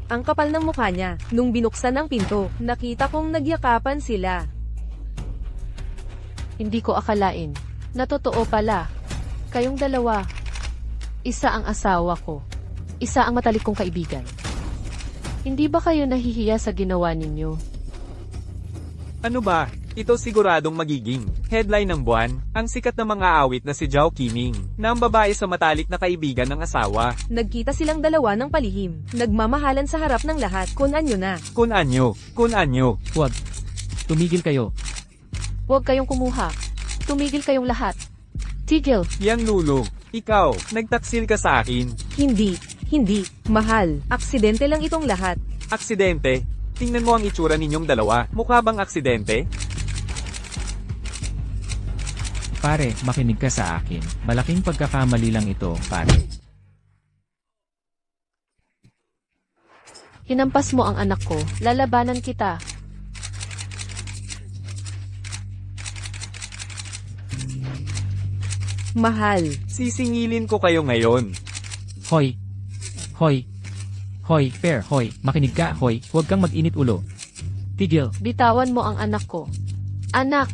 Speaker 3: Ang kapal ng mukha niya, nung binuksan ang pinto, nakita kong nagyakapan sila.
Speaker 1: Hindi ko akalain. Na totoo pala. Kayong dalawa. Isa ang asawa ko. Isa ang matalik kong kaibigan. Hindi ba kayo nahihiya sa ginawa ninyo?
Speaker 4: Ano ba? Ito siguradong magiging headline ng buwan, ang sikat na mga awit na si Zhao Qiming, na ang babae sa matalik na kaibigan ng asawa.
Speaker 3: Nagkita silang dalawa ng palihim, nagmamahalan sa harap ng lahat, kun anyo na.
Speaker 4: Kun anyo, kun anyo.
Speaker 2: Huwag. Tumigil kayo.
Speaker 1: Huwag kayong kumuha. Tumigil kayong lahat. Tigil.
Speaker 4: Yang Lulo, ikaw, nagtaksil ka sa akin.
Speaker 3: Hindi, mahal. Aksidente lang itong lahat.
Speaker 4: Aksidente? Tingnan mo ang itsura ninyong dalawa, mukha bang aksidente?
Speaker 2: Pare, makinig ka sa akin. Malaking pagkakamali lang ito, pare.
Speaker 1: Hinampas mo ang anak ko. Lalabanan kita.
Speaker 3: Mahal.
Speaker 4: Sisingilin ko kayo ngayon.
Speaker 2: Hoy. Hoy. Hoy, fair, hoy. Makinig ka, hoy. Huwag kang mag-init ulo. Tigil.
Speaker 1: Bitawan mo ang anak ko. Anak!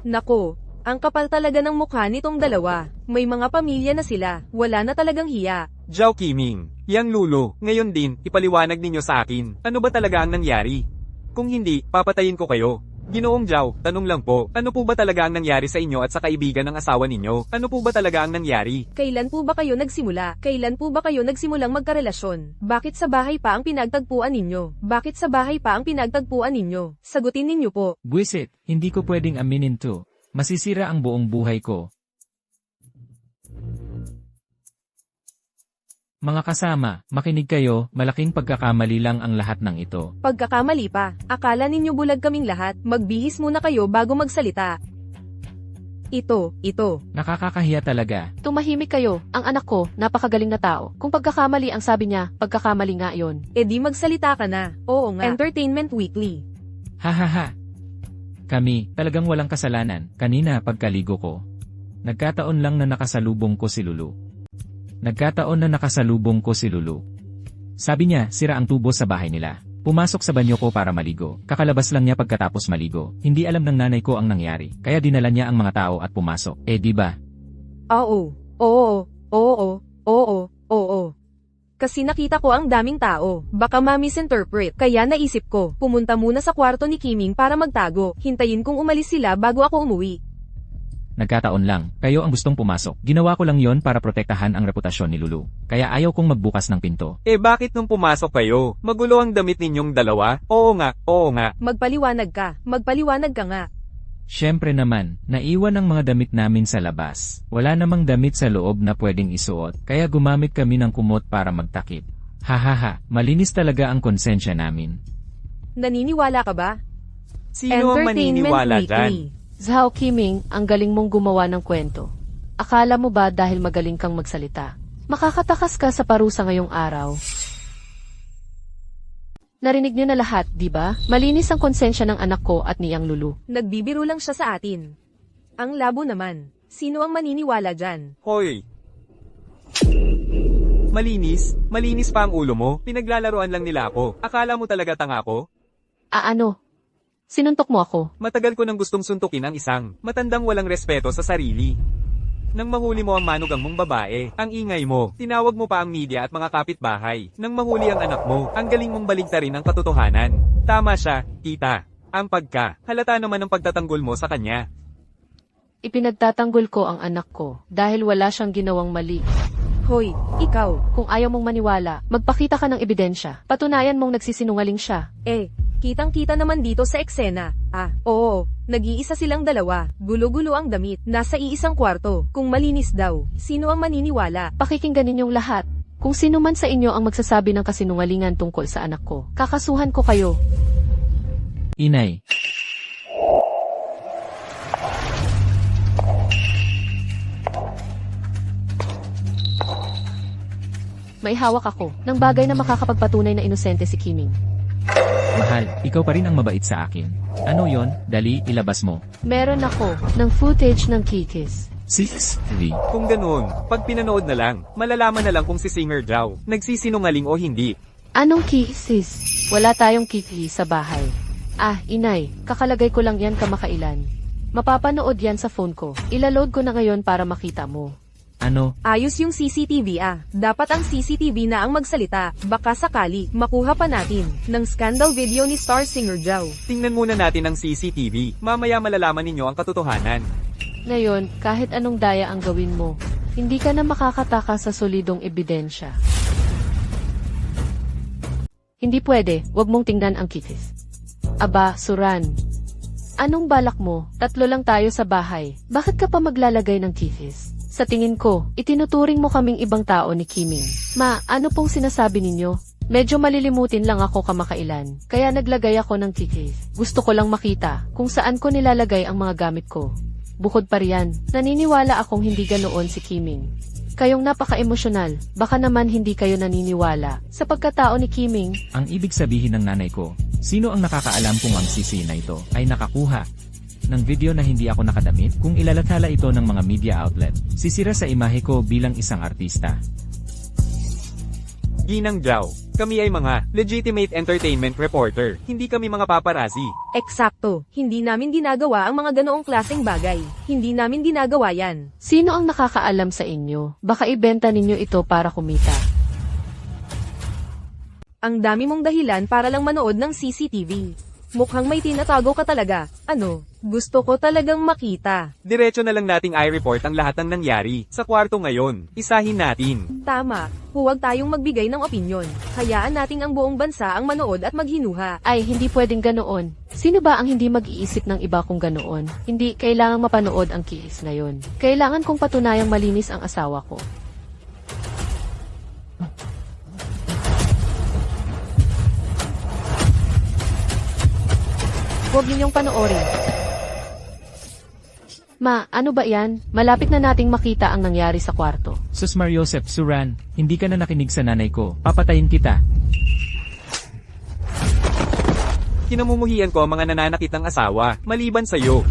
Speaker 3: Nako, ang kapal talaga ng mukha nitong dalawa. May mga pamilya na sila, wala na talagang hiya.
Speaker 4: Zhao Qiming, Yang Lulo, ngayon din, ipaliwanag ninyo sa akin, ano ba talaga ang nangyari? Kung hindi, papatayin ko kayo. Ginoong Zhao, tanong lang po, ano po ba talaga ang nangyari sa inyo at sa kaibigan ng asawa ninyo? Ano po ba talaga ang nangyari?
Speaker 3: Kailan po ba kayo nagsimula? Kailan po ba kayo nagsimulang magkarelasyon? Bakit sa bahay pa ang pinagtagpuan ninyo? Bakit sa bahay pa ang pinagtagpuan ninyo? Sagutin ninyo po.
Speaker 2: Buisit, hindi ko pwedeng aminin to. Masisira ang buong buhay ko. Mga kasama, makinig kayo, malaking pagkakamali lang ang lahat ng ito.
Speaker 3: Pagkakamali pa, akala ninyo bulag kaming lahat, magbihis muna kayo bago magsalita. Ito.
Speaker 2: Nakakakahiya talaga.
Speaker 1: Tumahimik kayo. Ang anak ko, napakagaling na tao. Kung pagkakamali ang sabi niya, pagkakamali nga yon.
Speaker 3: E di magsalita ka na. Oo nga. Entertainment Weekly.
Speaker 2: Hahaha. Kami, talagang walang kasalanan. Kanina pagkaligo ko. Nagkataon lang na nakasalubong ko si Lulu. Sabi niya, sira ang tubo sa bahay nila. Pumasok sa banyo ko para maligo. Kakalabas lang niya pagkatapos maligo. Hindi alam ng nanay ko ang nangyari. Kaya dinala niya ang mga tao at pumasok. Eh di ba?
Speaker 3: Oo. Kasi nakita ko ang daming tao. Baka ma-misinterpret. Kaya naisip ko, pumunta muna sa kwarto ni Kiming para magtago. Hintayin kong umalis sila bago ako umuwi.
Speaker 2: Nagkataon lang, kayo ang gustong pumasok. Ginawa ko lang yon para protektahan ang reputasyon ni Lulu. Kaya ayaw kong magbukas ng pinto.
Speaker 4: Eh bakit nung pumasok kayo? Magulo ang damit ninyong dalawa? Oo nga.
Speaker 3: Magpaliwanag ka nga.
Speaker 2: Siyempre naman, naiwan ang mga damit namin sa labas. Wala namang damit sa loob na pwedeng isuot, kaya gumamit kami ng kumot para magtakip. Hahaha, malinis talaga ang konsensya namin.
Speaker 3: Naniniwala ka ba?
Speaker 4: Sino ang maniniwala dyan?
Speaker 1: Zhao Qiming, ang galing mong gumawa ng kwento. Akala mo ba dahil magaling kang magsalita, makakatakas ka sa parusa ngayong araw? Narinig niyo na lahat, di ba? Malinis ang konsensya ng anak ko at niyang Lulu.
Speaker 3: Nagbibiro lang siya sa atin. Ang labo naman. Sino ang maniniwala dyan?
Speaker 4: Hoy! Malinis pa ang ulo mo. Pinaglalaroan lang nila ako. Akala mo talaga tanga ako?
Speaker 1: Ano? Sinuntok mo ako.
Speaker 4: Matagal ko nang gustong suntukin ang isang matandang walang respeto sa sarili. Nang mahuli mo ang manugang mong babae, ang ingay mo, tinawag mo pa ang media at mga kapitbahay. Nang mahuli ang anak mo, ang galing mong baligtarin ang katotohanan. Tama siya, tita. Ampag ka. Halata naman ang pagtatanggol mo sa kanya.
Speaker 1: Ipinagtatanggol ko ang anak ko dahil wala siyang ginawang mali.
Speaker 3: Hoy, ikaw.
Speaker 1: Kung ayaw mong maniwala, magpakita ka ng ebidensya. Patunayan mong nagsisinungaling siya.
Speaker 3: Kitang-kita naman dito sa eksena. Oo, nag-iisa silang dalawa. Gulo-gulo ang damit. Nasa iisang kwarto. Kung malinis daw, sino ang maniniwala?
Speaker 1: Pakikinggan ninyong lahat. Kung sino man sa inyo ang magsasabi ng kasinungalingan tungkol sa anak ko, kakasuhan ko kayo.
Speaker 2: Inay.
Speaker 1: May hawak ako ng bagay na makakapagpatunay na inosente si Qiming.
Speaker 2: Mahal, ikaw pa rin ang mabait sa akin. Ano yon? Dali, ilabas mo.
Speaker 1: Meron ako ng footage ng kikis.
Speaker 2: 6.
Speaker 4: Kung ganoon, pag pinanood na lang, malalaman na lang kung si Singer Zhao nagsisinungaling o hindi.
Speaker 1: Anong kisis? Wala tayong kiki sa bahay. Inay, kakalagay ko lang yan kamakailan. Mapapanood yan sa phone ko. Ilaload ko na ngayon para makita mo.
Speaker 2: Ano?
Speaker 3: Ayos yung CCTV Dapat ang CCTV na ang magsalita. Baka sakali, makuha pa natin ng scandal video ni star singer Zhao.
Speaker 4: Tingnan muna natin ang CCTV. Mamaya malalaman ninyo ang katotohanan.
Speaker 1: Ngayon, kahit anong daya ang gawin mo, hindi ka na makakataka sa solidong ebidensya. Hindi pwede, wag mong tingnan ang kikis. Suran. Anong balak mo? 3 lang tayo sa bahay. Bakit ka pa maglalagay ng kikis? Sa tingin ko, itinuturing mo kaming ibang tao ni Qiming. Ano pong sinasabi ninyo? Medyo malilimutin lang ako kamakailan, kaya naglagay ako ng kikis. Gusto ko lang makita kung saan ko nilalagay ang mga gamit ko. Bukod pa riyan, naniniwala akong hindi ganoon si Qiming. Kayong napaka-emosyonal, baka naman hindi kayo naniniwala sa pagkatao ni Qiming.
Speaker 2: Ang ibig sabihin ng nanay ko, sino ang nakakaalam kung ang sisi na ito ay nakakuha ng video na hindi ako nakadamit? Kung ilalathala ito ng mga media outlet, sisira sa imahe ko bilang isang artista.
Speaker 4: Ginang Zhao, kami ay mga legitimate entertainment reporter, hindi kami mga paparazzi.
Speaker 3: Eksakto, hindi namin ginagawa ang mga ganoong klaseng bagay. Hindi namin ginagawa yan.
Speaker 1: Sino ang nakakaalam sa inyo? Baka ibenta ninyo ito para kumita.
Speaker 3: Ang dami mong dahilan para lang manood ng CCTV. Mukhang may tinatago ka talaga. Gusto ko talagang makita.
Speaker 4: Diretso na lang nating i-report ang lahat ng nangyari sa kwarto ngayon. Isahin natin.
Speaker 3: Tama, huwag tayong magbigay ng opinyon. Hayaan nating ang buong bansa ang manood at maghinuha.
Speaker 1: Hindi pwedeng ganoon. Sino ba ang hindi mag-iisip ng iba kung ganoon? Hindi kailangang mapanood ang kiis na yon. Kailangan kong patunayang malinis ang asawa ko. Huwag ninyong panoorin. Ano ba yan? Malapit na nating makita ang nangyari sa kwarto.
Speaker 2: Sus Mariosep, Suran, hindi ka na nakinig sa nanay ko. Papatayin kita.
Speaker 4: Kinamumuhian ko ang mga nananakitang asawa, maliban sa'yo.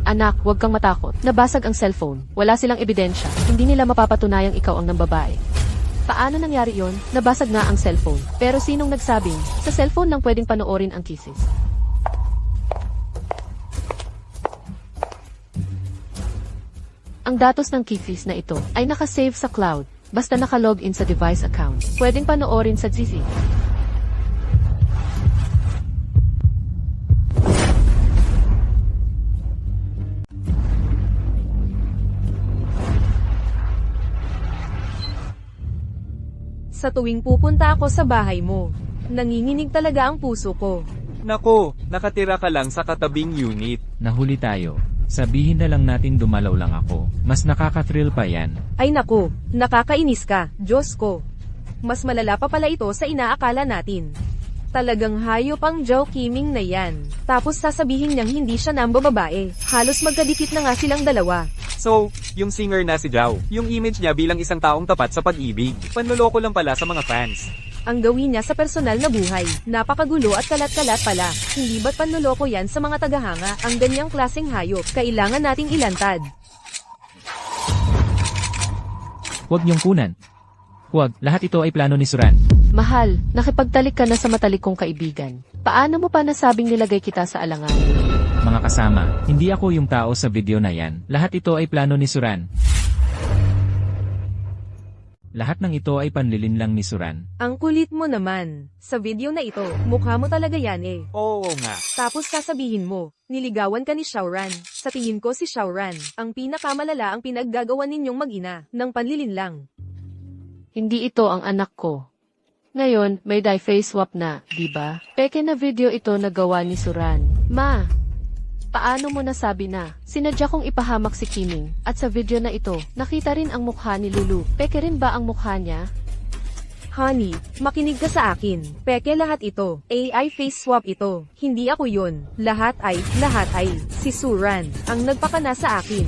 Speaker 1: Anak, huwag kang matakot. Nabasag ang cellphone. Wala silang ebidensya. Hindi nila mapapatunayang ikaw ang nambabae. Paano nangyari yon? Nabasag nga ang cellphone. Pero sinong nagsabing, sa cellphone lang pwedeng panoorin ang kisses? Ang datos ng kisses na ito ay nakasave sa cloud. Basta nakalog in sa device account. Pwedeng panoorin sa GC.
Speaker 3: Sa tuwing pupunta ako sa bahay mo, nanginginig talaga ang puso ko.
Speaker 4: Nako, nakatira ka lang sa katabing unit.
Speaker 2: Nahuli tayo. Sabihin na lang natin dumalaw lang ako. Mas nakaka-thrill pa yan.
Speaker 3: Ay naku, nakakainis ka, Diyos ko. Mas malala pa pala ito sa inaakala natin. Talagang hayop ang Zhao Qiming na yan. Tapos sasabihin niyang hindi siya number babae. Halos magkadikit na nga silang dalawa.
Speaker 4: So, yung singer na si Zhao, yung image niya bilang isang taong tapat sa pag-ibig. Panloloko lang pala sa mga fans.
Speaker 3: Ang gawin niya sa personal na buhay, napakagulo at kalat-kalat pala. Hindi ba't panloloko yan sa mga tagahanga? Ang ganyang klaseng hayop, kailangan nating ilantad.
Speaker 2: Huwag niyong kunan. Huwag, lahat ito ay plano ni Suran.
Speaker 1: Mahal, nakipagtalik ka na sa matalik kong kaibigan. Paano mo pa nasabing nilagay kita sa alangan?
Speaker 2: Mga kasama, hindi ako yung tao sa video na yan. Lahat ito ay plano ni Suran. Lahat ng ito ay panlilin lang ni Suran.
Speaker 3: Ang kulit mo naman. Sa video na ito, mukha mo talaga yan eh.
Speaker 4: Oo nga.
Speaker 3: Tapos sasabihin mo, niligawan ka ni Xiaoran. Sa tingin ko si Xiaoran, ang pinakamalala ang pinaggagawa ninyong mag-ina, ng panlilin lang.
Speaker 1: Hindi ito ang anak ko. Ngayon, may die face swap na, di ba? Peke na video ito na gawa ni Suran. Ma, paano mo nasabi na? Sinadya kong ipahamak si Qiming, at sa video na ito, nakita rin ang mukha ni Lulu. Peke rin ba ang mukha niya?
Speaker 3: Honey, makinig ka sa akin. Peke lahat ito. AI face swap ito. Hindi ako yun. Lahat ay, si Suran, ang nagpakana sa akin.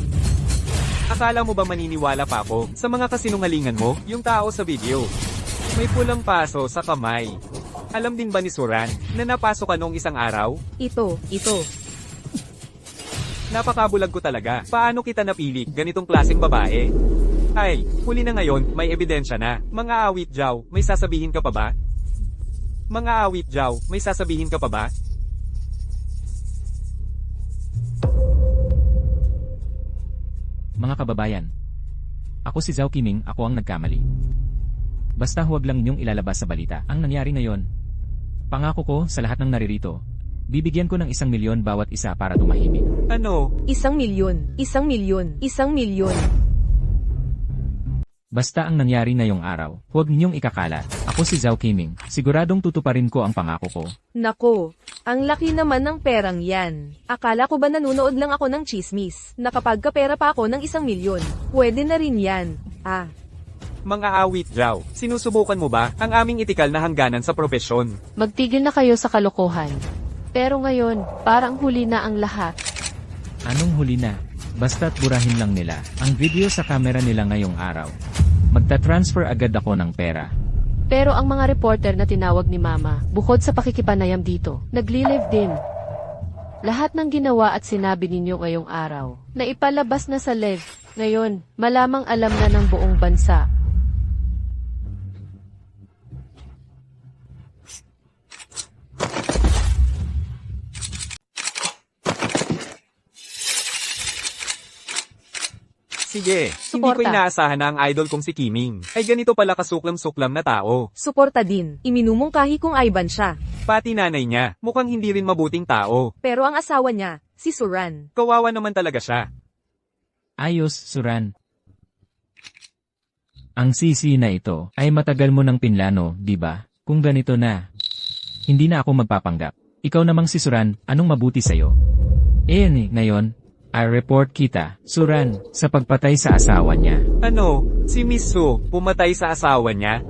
Speaker 4: Akala mo ba maniniwala pa ako sa mga kasinungalingan mo? Yung tao sa video. May pulang paso sa kamay. Alam din ba ni Suran na napasok ka noong isang araw?
Speaker 3: Ito.
Speaker 4: Napakabulag ko talaga. Paano kita napili? Ganitong klaseng babae. Ay, huli na ngayon, may ebidensya na. Mga awit Zhao, may sasabihin ka pa ba? Mga awit Zhao, may sasabihin ka pa ba?
Speaker 2: Mga kababayan. Ako si Zhao Qiming, ako ang nagkamali. Basta huwag lang inyong ilalabas sa balita ang nangyari ngayon. Pangako ko sa lahat ng naririto, bibigyan ko ng 1 milyon bawat isa para tumahimik.
Speaker 4: Ano?
Speaker 3: 1 milyon.
Speaker 2: Basta ang nangyari ngayong araw, huwag ninyong ikakalat. Ako si Zhao Qiming, siguradong tutuparin ko ang pangako ko.
Speaker 3: Nako, ang laki naman ng perang yan. Akala ko ba nanonood lang ako ng chismis, na kapag kapera pa ako ng 1 milyon, pwede na rin yan.
Speaker 4: Mga awit Zhao, sinusubukan mo ba ang aming itikal na hangganan sa propesyon?
Speaker 1: Magtigil na kayo sa kalokohan. Pero ngayon, parang huli na ang lahat.
Speaker 2: Anong huli na? Basta't burahin lang nila ang video sa camera nila ngayong araw. Magta-transfer agad ako ng pera.
Speaker 1: Pero ang mga reporter na tinawag ni Mama, bukod sa pakikipanayam dito, nagli-live din. Lahat ng ginawa at sinabi ninyo ngayong araw, na ipalabas na sa live, ngayon, malamang alam na ng buong bansa.
Speaker 4: Sige, hindi ko
Speaker 3: Suporta.
Speaker 4: inaasahan na ang idol kong si Qiming ay ganito pala kasuklam-suklam na tao.
Speaker 3: Suporta din, iminumungkahi kong Ivan siya.
Speaker 4: Pati nanay niya, mukhang hindi rin mabuting tao.
Speaker 3: Pero ang asawa niya, si Suran.
Speaker 4: Kawawa naman talaga siya.
Speaker 2: Ayos, Suran. Ang sisi na ito ay matagal mo ng pinlano, di ba? Kung ganito na, hindi na ako magpapanggap. Ikaw namang si Suran, anong mabuti sa'yo? Ngayon, I report kita, Suran, sa pagpatay sa asawa niya.
Speaker 4: Ano, si Miss Su, pumatay sa asawa niya?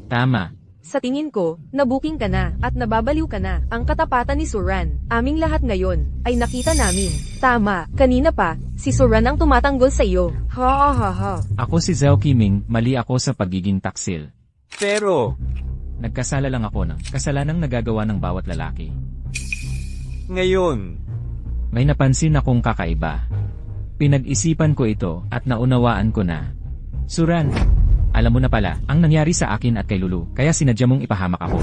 Speaker 2: Tama.
Speaker 3: Sa tingin ko, nabuking ka na, at nababaliw ka na. Ang katapatan ni Suran, aming lahat ngayon, ay nakita namin. Tama, kanina pa, si Suran ang tumatanggol sa iyo. Ha.
Speaker 2: Ako si Zhao Qiming, mali ako sa pagiging taksil.
Speaker 4: Pero,
Speaker 2: Nagkasala lang ako ng kasalanang nagagawa ng bawat lalaki.
Speaker 4: ngayon,
Speaker 2: May napansin akong kakaiba. Pinag-isipan ko ito at naunawaan ko na. Suran, alam mo na pala ang nangyari sa akin at kay Lulu, kaya sinadya mong ipahamak ako.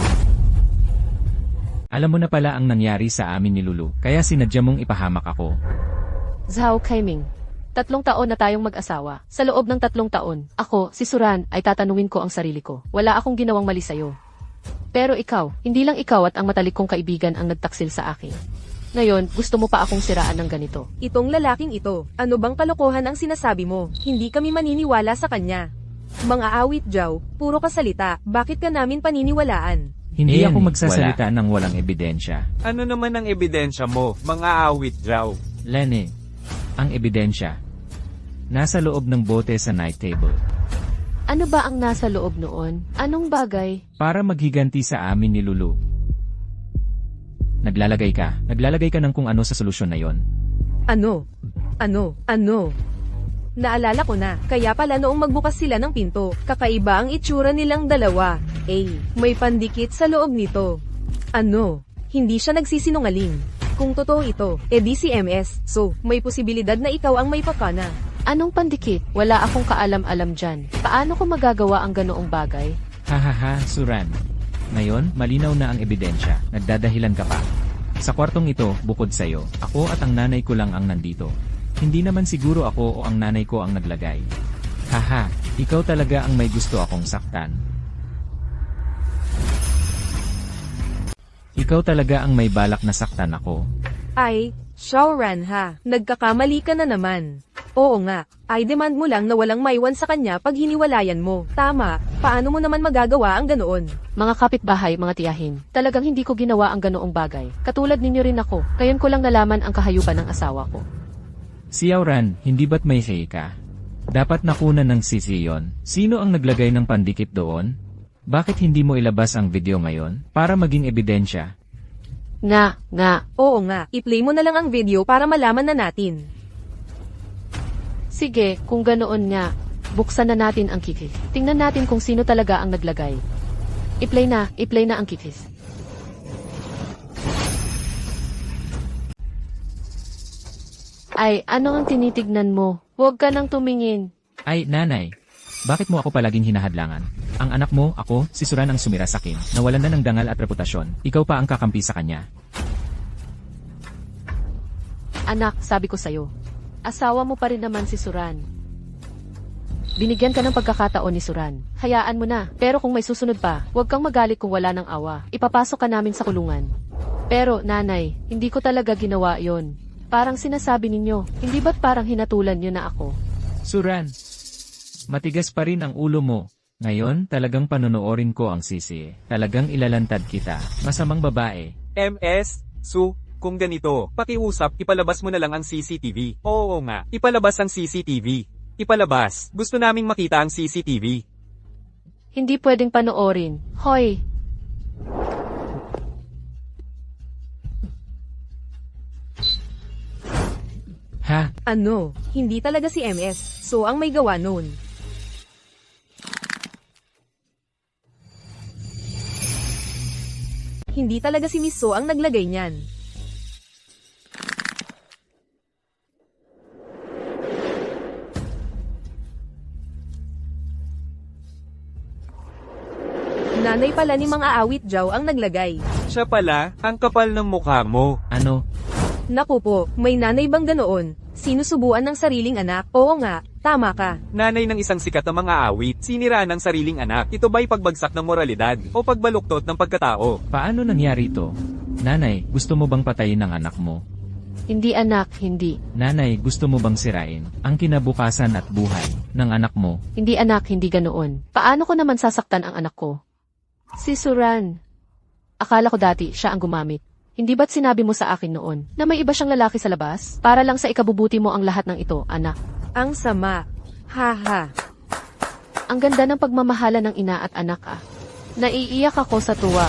Speaker 2: Alam mo na pala ang nangyari sa amin ni Lulu, kaya sinadya mong ipahamak ako.
Speaker 1: Zhao Qiming, 3 taon na tayong mag-asawa. Sa loob ng 3 taon, ako, si Suran, ay tatanungin ko ang sarili ko. Wala akong ginawang mali sa'yo. Pero ikaw, hindi lang ikaw at ang matalik kong kaibigan ang nagtaksil sa akin. Ngayon, gusto mo pa akong siraan ng ganito.
Speaker 3: Itong lalaking ito, ano bang kalokohan ang sinasabi mo? Hindi kami maniniwala sa kanya. Mga awit Zhao, puro kasalita, bakit ka namin paniniwalaan?
Speaker 2: Hindi ako magsasalita ng walang ebidensya.
Speaker 4: ano naman ang ebidensya mo, mga awit Zhao?
Speaker 2: Lenny, ang ebidensya. Nasa loob ng bote sa night table.
Speaker 1: Ano ba ang nasa loob noon? Anong bagay?
Speaker 2: Para maghiganti sa amin ni Lulu. Naglalagay ka ng kung ano sa solusyon na yon.
Speaker 3: Ano? Naalala ko na, kaya pala noong magbukas sila ng pinto, kakaiba ang itsura nilang dalawa. May pandikit sa loob nito. Ano? Hindi siya nagsisinungaling. Kung totoo ito, edi si MS, so, may posibilidad na ikaw ang may pakana.
Speaker 1: Anong pandikit? Wala akong kaalam-alam dyan. Paano ko magagawa ang ganoong bagay?
Speaker 2: Hahaha, Suran. Ngayon, malinaw na ang ebidensya. Nagdadahilan ka pa. Sa kwartong ito, bukod sa'yo, ako at ang nanay ko lang ang nandito. Hindi naman siguro ako o ang nanay ko ang naglagay. Haha, ikaw talaga ang may gusto akong saktan. Ikaw talaga ang may balak na saktan ako.
Speaker 3: Ay, Shaoran ha, nagkakamali ka na naman. Oo nga, ay demand mo lang na walang maiwan sa kanya pag hiniwalayan mo. Tama, paano mo naman magagawa ang ganoon?
Speaker 1: Mga kapitbahay, mga tiyahin, talagang hindi ko ginawa ang ganoong bagay. Katulad ninyo rin ako, kayon ko lang nalaman ang kahayupan ng asawa ko.
Speaker 2: Si Auran, hindi ba't may hay ka? Dapat nakunan ng sisi yon. Sino ang naglagay ng pandikit doon? Bakit hindi mo ilabas ang video ngayon? Para maging ebidensya.
Speaker 1: Nga.
Speaker 3: Oo nga, i-play mo na lang ang video para malaman na natin.
Speaker 1: Sige, kung ganoon nga, buksan na natin ang kikis. Tingnan natin kung sino talaga ang naglagay. I-play na ang kikis. Ay, ano ang tinitignan mo? Huwag ka nang tumingin.
Speaker 2: Ay, nanay. Bakit mo ako palaging hinahadlangan? Ang anak mo, ako, si Suran ang sumira sa akin. Nawalan na ng dangal at reputasyon. Ikaw pa ang kakampi sa kanya.
Speaker 1: Anak, sabi ko sa'yo. Asawa mo pa rin naman si Suran. Binigyan ka ng pagkakataon ni Suran. Hayaan mo na. Pero kung may susunod pa, huwag kang magalit kung wala ng awa. Ipapasok ka namin sa kulungan. Pero, nanay, hindi ko talaga ginawa yon. Parang sinasabi ninyo, hindi ba't parang hinatulan nyo na ako?
Speaker 2: Suran, matigas pa rin ang ulo mo. Ngayon, talagang panonoorin ko ang sisi. Talagang ilalantad kita. Masamang babae.
Speaker 4: MS, Su, kung ganito, pakiusap, ipalabas mo na lang ang CCTV. Oo nga, ipalabas ang CCTV. Ipalabas, gusto naming makita ang CCTV.
Speaker 1: Hindi pwedeng panoorin. Hoy!
Speaker 2: Ha?
Speaker 3: Ano? Hindi talaga si MS, so ang may gawa nun. Hindi talaga si Miss So ang naglagay niyan. Nanay pala ni mga awit Jaw ang naglagay.
Speaker 4: Siya pala, ang kapal ng mukha mo.
Speaker 2: Ano?
Speaker 3: Naku po, may nanay bang ganoon? Sinusubuan ng sariling anak? Oo nga, tama ka.
Speaker 4: Nanay ng isang sikat na mga awit, siniraan ng sariling anak. Ito ba'y pagbagsak ng moralidad o pagbaluktot ng pagkatao?
Speaker 2: Paano nangyari ito? Nanay, gusto mo bang patayin ang anak mo?
Speaker 1: Hindi anak, hindi.
Speaker 2: Nanay, gusto mo bang sirain ang kinabukasan at buhay ng anak mo?
Speaker 1: Hindi anak, hindi ganoon. Paano ko naman sasaktan ang anak ko? Si Suran. Akala ko dati siya ang gumamit. Hindi ba't sinabi mo sa akin noon na may iba siyang lalaki sa labas? Para lang sa ikabubuti mo ang lahat ng ito, anak.
Speaker 3: Ang sama. Haha.
Speaker 1: Ang ganda ng pagmamahala ng ina at anak ah. Naiiyak ako sa tuwa.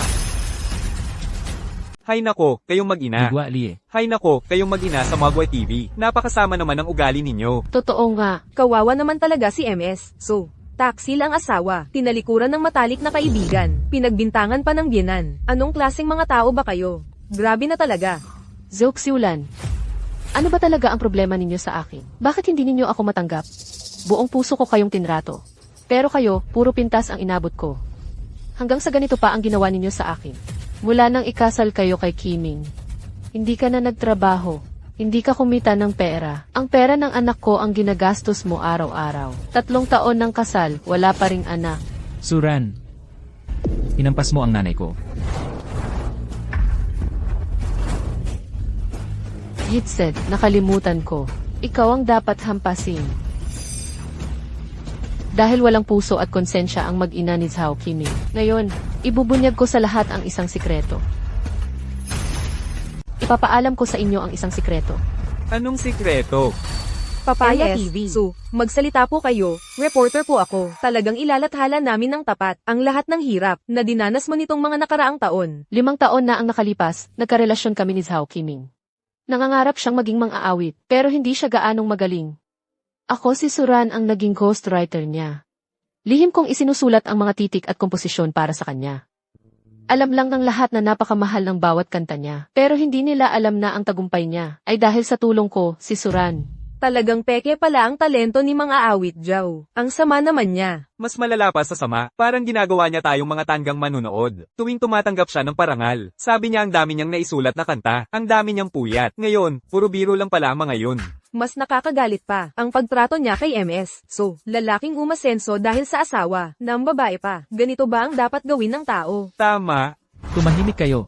Speaker 4: Hay nako, kayong mag-ina.
Speaker 2: Digwa liye.
Speaker 4: Hay nako, kayong mag-ina sa Magway TV. Napakasama naman ang ugali ninyo.
Speaker 1: Totoo nga.
Speaker 3: Kawawa naman talaga si MS. So, taksil ang asawa, tinalikuran ng matalik na kaibigan, pinagbintangan pa ng biyenan. Anong klaseng mga tao ba kayo? Grabe na talaga.
Speaker 1: Zeuxiulan. Ano ba talaga ang problema ninyo sa akin? Bakit hindi ninyo ako matanggap? Buong puso ko kayong tinrato. Pero kayo, puro pintas ang inabot ko. Hanggang sa ganito pa ang ginawa ninyo sa akin. Mula nang ikasal kayo kay Kiming. Hindi ka na nagtrabaho. Hindi ka kumita ng pera. Ang pera ng anak ko ang ginagastos mo araw-araw. 3 taon ng kasal, wala pa ring anak.
Speaker 2: Suran, hinampas mo ang nanay ko.
Speaker 1: Yitset, nakalimutan ko. Ikaw ang dapat hampasin. Dahil walang puso at konsensya ang mag-ina ni Zhao Qiming. Ngayon, ibubunyag ko sa lahat ang isang sikreto. Ipapaalam ko sa inyo ang isang sikreto.
Speaker 4: Anong sikreto?
Speaker 3: Papaya TV. So, magsalita po kayo, reporter po ako. Talagang ilalathala namin ng tapat ang lahat ng hirap na dinanas mo nitong mga nakaraang taon.
Speaker 1: 5 taon na ang nakalipas, nagkarelasyon kami ni Zhao Qiming. Nangangarap siyang maging mang-aawit, pero hindi siya gaanong magaling. Ako si Suran ang naging ghostwriter niya. Lihim kong isinusulat ang mga titik at komposisyon para sa kanya. Alam lang ng lahat na napakamahal ng bawat kanta niya, pero hindi nila alam na ang tagumpay niya ay dahil sa tulong ko, si Suran.
Speaker 3: Talagang peke pala ang talento ni mga awit Zhao. Ang sama naman niya.
Speaker 4: Mas malala pa sa sama, parang ginagawa niya tayong mga tanggang manunood. Tuwing tumatanggap siya ng parangal, sabi niya ang dami niyang naisulat na kanta, ang dami niyang puyat. Ngayon, puro biro lang pala ang mga yun.
Speaker 3: Mas nakakagalit pa ang pagtrato niya kay MS. So, lalaking umasenso dahil sa asawa, ng babae pa. Ganito ba ang dapat gawin ng tao?
Speaker 4: Tama.
Speaker 2: Tumahimik kayo.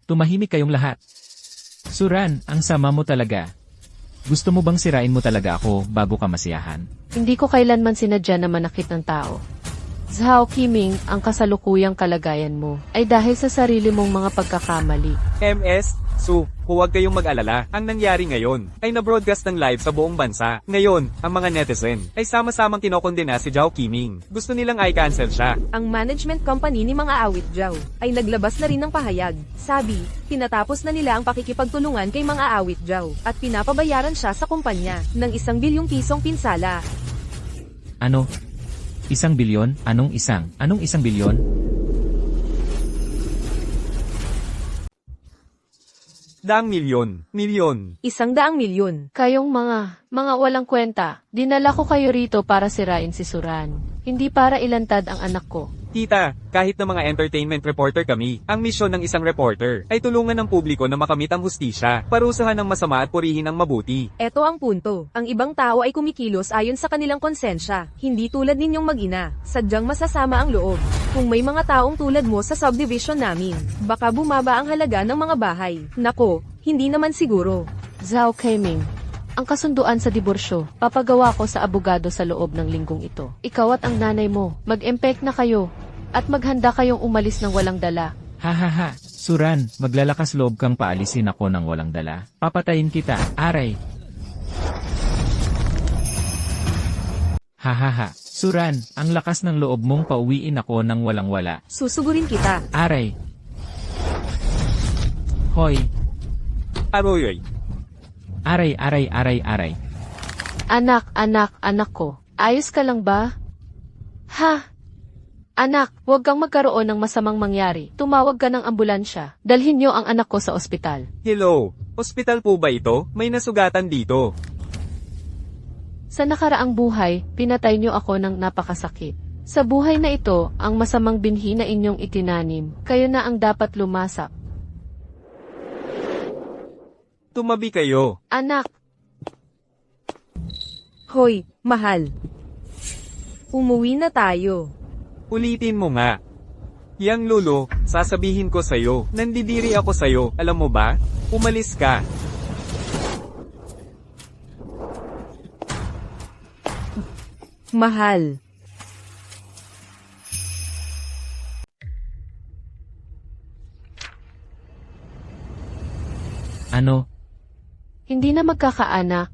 Speaker 2: Tumahimik kayong lahat. Suran, ang sama mo talaga. Gusto mo bang sirain mo talaga ako bago ka masiyahan?
Speaker 1: Hindi ko kailanman sinadya na manakit ng tao. Zhao Qiming, ang kasalukuyang kalagayan mo ay dahil sa sarili mong mga pagkakamali.
Speaker 4: MS, huwag kayong mag-alala. Ang nangyari ngayon ay na-broadcast ng live sa buong bansa. Ngayon, ang mga netizen ay sama-samang kinokondena si Zhao Qiming. Gusto nilang i-cancel siya.
Speaker 3: Ang management company ni mga awit Zhao ay naglabas na rin ng pahayag. Sabi, tinatapos na nila ang pakikipagtulungan kay mga awit Zhao at pinapabayaran siya sa kumpanya ng 1 bilyong pisong pinsala.
Speaker 2: Ano? 1 bilyon? Anong 1 bilyon?
Speaker 4: Daang milyon.
Speaker 3: 100 milyon.
Speaker 1: Kayong mga walang kwenta, dinala ko kayo rito para sirain si Suran. Hindi para ilantad ang anak ko.
Speaker 4: Tita, kahit na mga entertainment reporter kami, ang misyon ng isang reporter ay tulungan ng publiko na makamit ang hustisya, parusahan ng masama at purihin ang mabuti.
Speaker 3: Eto ang punto. Ang ibang tao ay kumikilos ayon sa kanilang konsensya. Hindi tulad ninyong mag-ina. Sadyang masasama ang loob. Kung may mga taong tulad mo sa subdivision namin, baka bumaba ang halaga ng mga bahay. Nako, hindi naman siguro.
Speaker 1: Zhao Qiming, ang kasunduan sa diborsyo, papagawa ko sa abogado sa loob ng linggong ito. Ikaw at ang nanay mo, mag-impect na kayo, at maghanda kayong umalis ng walang dala.
Speaker 2: Hahaha, Suran, maglalakas loob kang paalisin ako ng walang dala. Papatayin kita, aray. Hahaha, Suran, ang lakas ng loob mong pauwiin ako ng walang wala.
Speaker 3: Susugurin kita.
Speaker 2: Aray. Hoy,
Speaker 4: Aroyoy.
Speaker 2: aray.
Speaker 1: Anak ko, ayos ka lang ba? Ha? Anak, huwag kang magkaroon ng masamang mangyari. Tumawag ka ng ambulansya. Dalhin niyo ang anak ko sa ospital.
Speaker 4: Hello, ospital po ba ito? May nasugatan dito.
Speaker 1: Sa nakaraang buhay, pinatay niyo ako ng napakasakit. Sa buhay na ito, ang masamang binhi na inyong itinanim, kayo na ang dapat lumasak.
Speaker 4: Tumabi kayo.
Speaker 1: Anak,
Speaker 3: Hoy, mahal. Umuwi na tayo.
Speaker 4: Ulitin mo nga. Yang Lolo, sasabihin ko sa'yo, nandidiri ako sa'yo, alam mo ba? Umalis ka.
Speaker 3: Mahal.
Speaker 2: Ano?
Speaker 1: hindi na magkakaanak.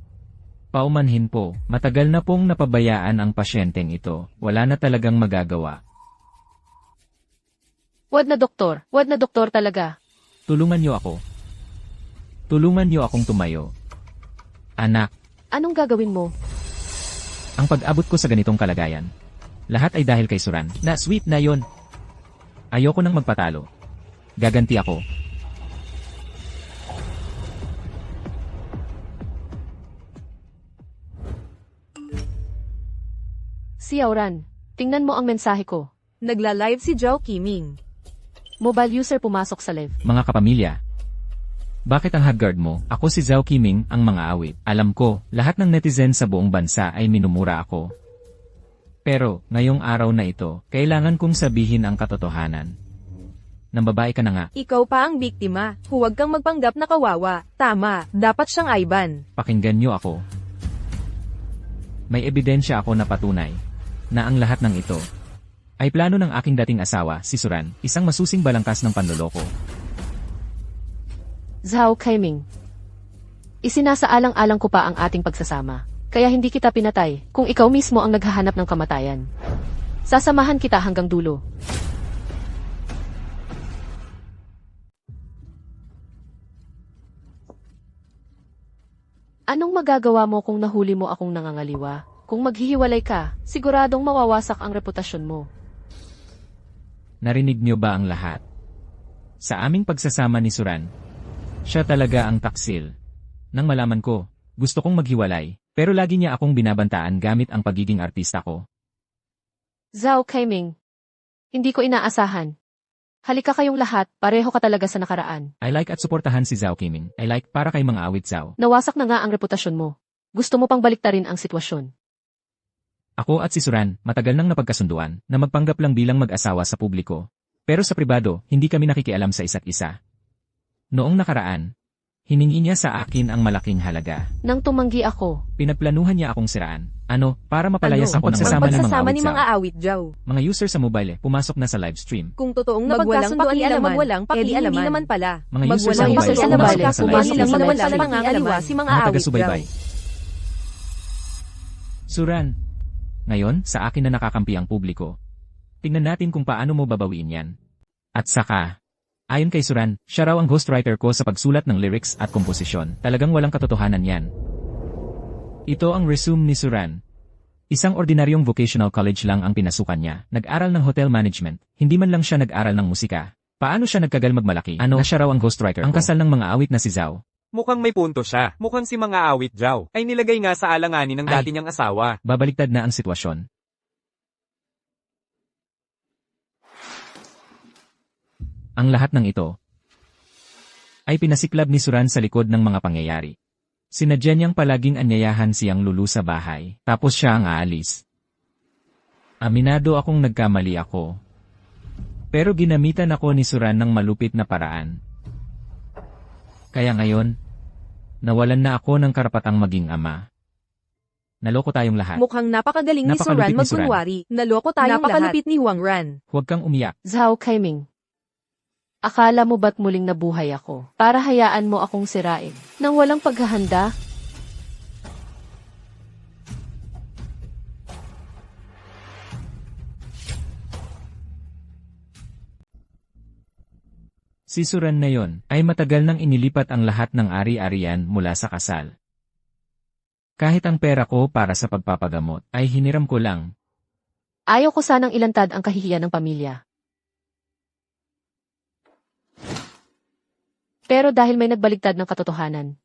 Speaker 2: Paumanhin po, matagal na pong napabayaan ang pasyenteng ito, wala na talagang magagawa.
Speaker 1: Wad na doktor talaga.
Speaker 2: Tulungan niyo ako. Tulungan niyo akong tumayo. Anak,
Speaker 1: Anong gagawin mo?
Speaker 2: ang pag-abot ko sa ganitong kalagayan. Lahat ay dahil kay Suran, na sweet na yon. Ayoko nang magpatalo. Gaganti ako.
Speaker 1: Si Auran, tingnan mo ang mensahe ko.
Speaker 3: Nagla-live si Zhao Qiming.
Speaker 1: Mobile user pumasok sa live.
Speaker 2: Mga kapamilya. Bakit ang hagard mo? Ako si Zhao Qiming, ang mga awit. Alam ko, lahat ng netizen sa buong bansa ay minumura ako. Pero, ngayong araw na ito, kailangan kong sabihin ang katotohanan. Nang babae ka na nga,
Speaker 3: Ikaw pa ang biktima. Huwag kang magpanggap na kawawa. Tama, dapat siyang Ivan.
Speaker 2: pakinggan niyo ako. May ebidensya ako na patunay na ang lahat ng ito ay plano ng aking dating asawa, si Suran, isang masusing balangkas ng panloloko.
Speaker 1: Zhao Qiming. Isinasaalang-alang ko pa ang ating pagsasama. Kaya hindi kita pinatay, kung ikaw mismo ang naghahanap ng kamatayan. Sasamahan kita hanggang dulo. Anong magagawa mo kung nahuli mo akong nangangaliwa? Kung maghihiwalay ka, siguradong mawawasak ang reputasyon mo.
Speaker 2: Narinig niyo ba ang lahat? Sa aming pagsasama ni Suran, siya talaga ang taksil. Nang malaman ko, gusto kong maghiwalay, pero lagi niya akong binabantaan gamit ang pagiging artista ko.
Speaker 1: Zhao Kaiming, hindi ko inaasahan. Halika kayong lahat, pareho ka talaga sa nakaraan.
Speaker 2: I like at suportahan si Zhao Qiming. I like para kay mga awit Zhao.
Speaker 1: Nawasak na nga ang reputasyon mo. Gusto mo pang baliktarin ang sitwasyon.
Speaker 2: Ako at si Suran, matagal nang napagkasunduan na magpanggap lang bilang mag-asawa sa publiko. Pero sa pribado, hindi kami nakikialam sa isa't isa. Noong nakaraan, hiningi niya sa akin ang malaking halaga.
Speaker 1: Nang tumanggi ako,
Speaker 2: Pinagplanuhan niya akong siraan. Para mapalayas ako ng
Speaker 3: Pagsasama
Speaker 2: pagsasama
Speaker 3: ni
Speaker 2: ng
Speaker 3: mga awit Zhao.
Speaker 2: Mga user sa mobile pumasok na sa live stream.
Speaker 3: Kung totoong napagkasunduan nila magwalang pakialaman, hindi naman pala.
Speaker 2: Mga user sa
Speaker 3: Magwalang
Speaker 2: mobile
Speaker 3: pakialaman,
Speaker 2: pumasok na sa live
Speaker 3: pumasok
Speaker 2: stream.
Speaker 3: lang naman sa pangangaliwa si mga
Speaker 2: Mga
Speaker 3: awit Zhao.
Speaker 2: taga-subaybay. Suran, ngayon sa akin na nakakampi ang publiko. Tingnan natin kung paano mo babawiin yan. At saka, ayon kay Suran, siya raw ang ghostwriter ko sa pagsulat ng lyrics at komposisyon. Talagang walang katotohanan yan. Ito ang resume ni Suran. Isang ordinaryong vocational college lang ang pinasukan niya. Nag-aral ng hotel management. Hindi man lang siya nag-aral ng musika. Paano siya nagkagal magmalaki? Na siya raw ang ghostwriter ko. Ang kasal ng mga awit na si Zhao.
Speaker 4: Mukhang may punto siya. Mukhang si mga awit Zhao ay nilagay nga sa alanganin ng dati niyang asawa.
Speaker 2: Babaliktad na ang sitwasyon. Ang lahat ng ito ay pinasiklab ni Suran sa likod ng mga pangyayari. Sinadya niyang palaging anyayahan siyang lulu sa bahay, tapos siya ang aalis. Aminado akong nagkamali ako. Pero ginamitan ako ni Suran ng malupit na paraan. Kaya ngayon, nawalan na ako ng karapatang maging ama. Naloko tayong lahat.
Speaker 3: Mukhang napakagaling ni Suran
Speaker 2: Napakalupit ni Suran.
Speaker 3: magkunwari. Naloko tayong napakalupit ni Huang Ran.
Speaker 2: Huwag kang umiyak.
Speaker 1: Zhao Kaiming. Akala mo ba't muling nabuhay ako? Para hayaan mo akong sirain. Nang walang paghahanda?
Speaker 2: Si Suran na yon ay matagal nang inilipat ang lahat ng ari-arian mula sa kasal. Kahit ang pera ko para sa pagpapagamot ay hiniram ko lang.
Speaker 1: Ayaw ko sanang ilantad ang kahihiyan ng pamilya. Pero dahil may nagbaligtad ng katotohanan,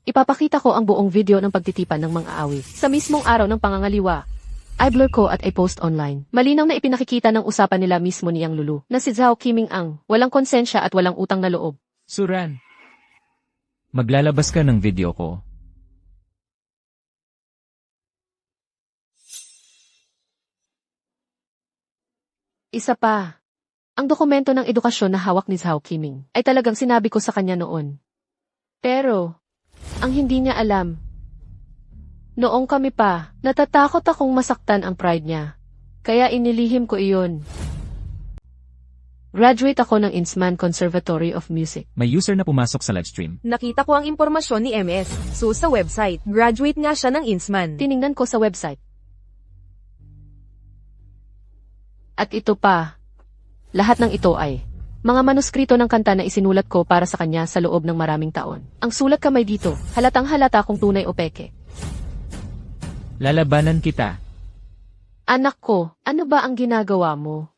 Speaker 1: ipapakita ko ang buong video ng pagtitipan ng mga awit. Sa mismong araw ng pangangaliwa, i-blur ko at i-post online. Malinaw na ipinakikita ng usapan nila mismo niyang Lulu, na si Zhao Qiming ang walang konsensya at walang utang na loob.
Speaker 2: Suran, maglalabas ka ng video ko.
Speaker 1: Isa pa, ang dokumento ng edukasyon na hawak ni Zhao Qiming ay talagang sinabi ko sa kanya noon. Pero, ang hindi niya alam, noong kami pa, natatakot akong masaktan ang pride niya. Kaya inilihim ko iyon. Graduate ako ng Innsman Conservatory of Music.
Speaker 2: May user na pumasok sa live stream.
Speaker 3: Nakita ko ang impormasyon ni MS. So sa website, graduate nga siya ng Innsman.
Speaker 1: Tiningnan ko sa website. At ito pa, lahat ng ito ay mga manuskrito ng kanta na isinulat ko para sa kanya sa loob ng maraming taon. Ang sulat kamay dito, halatang halata kung tunay o peke.
Speaker 2: Lalabanan kita.
Speaker 1: Anak ko, ano ba ang ginagawa mo?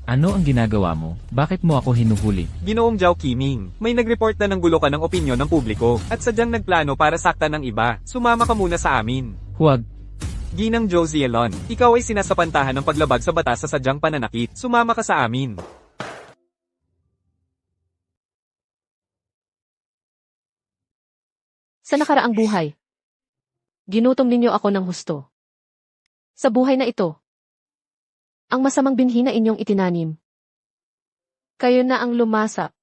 Speaker 2: Ano ang ginagawa mo? Bakit mo ako hinuhuli?
Speaker 4: Ginoong Zhao Qiming, may nag-report na nanggulo ka ng opinyon ng publiko at sadyang nagplano para saktan ng iba. Sumama ka muna sa amin.
Speaker 2: Huwag.
Speaker 4: Ginang Josie Elon, ikaw ay sinasapantahan ng paglabag sa batas sa sadyang pananakit. Sumama ka sa amin.
Speaker 1: Sa nakaraang buhay, ginutom ninyo ako ng husto. Sa buhay na ito, ang masamang binhi na inyong itinanim. Kayo na ang lumasap.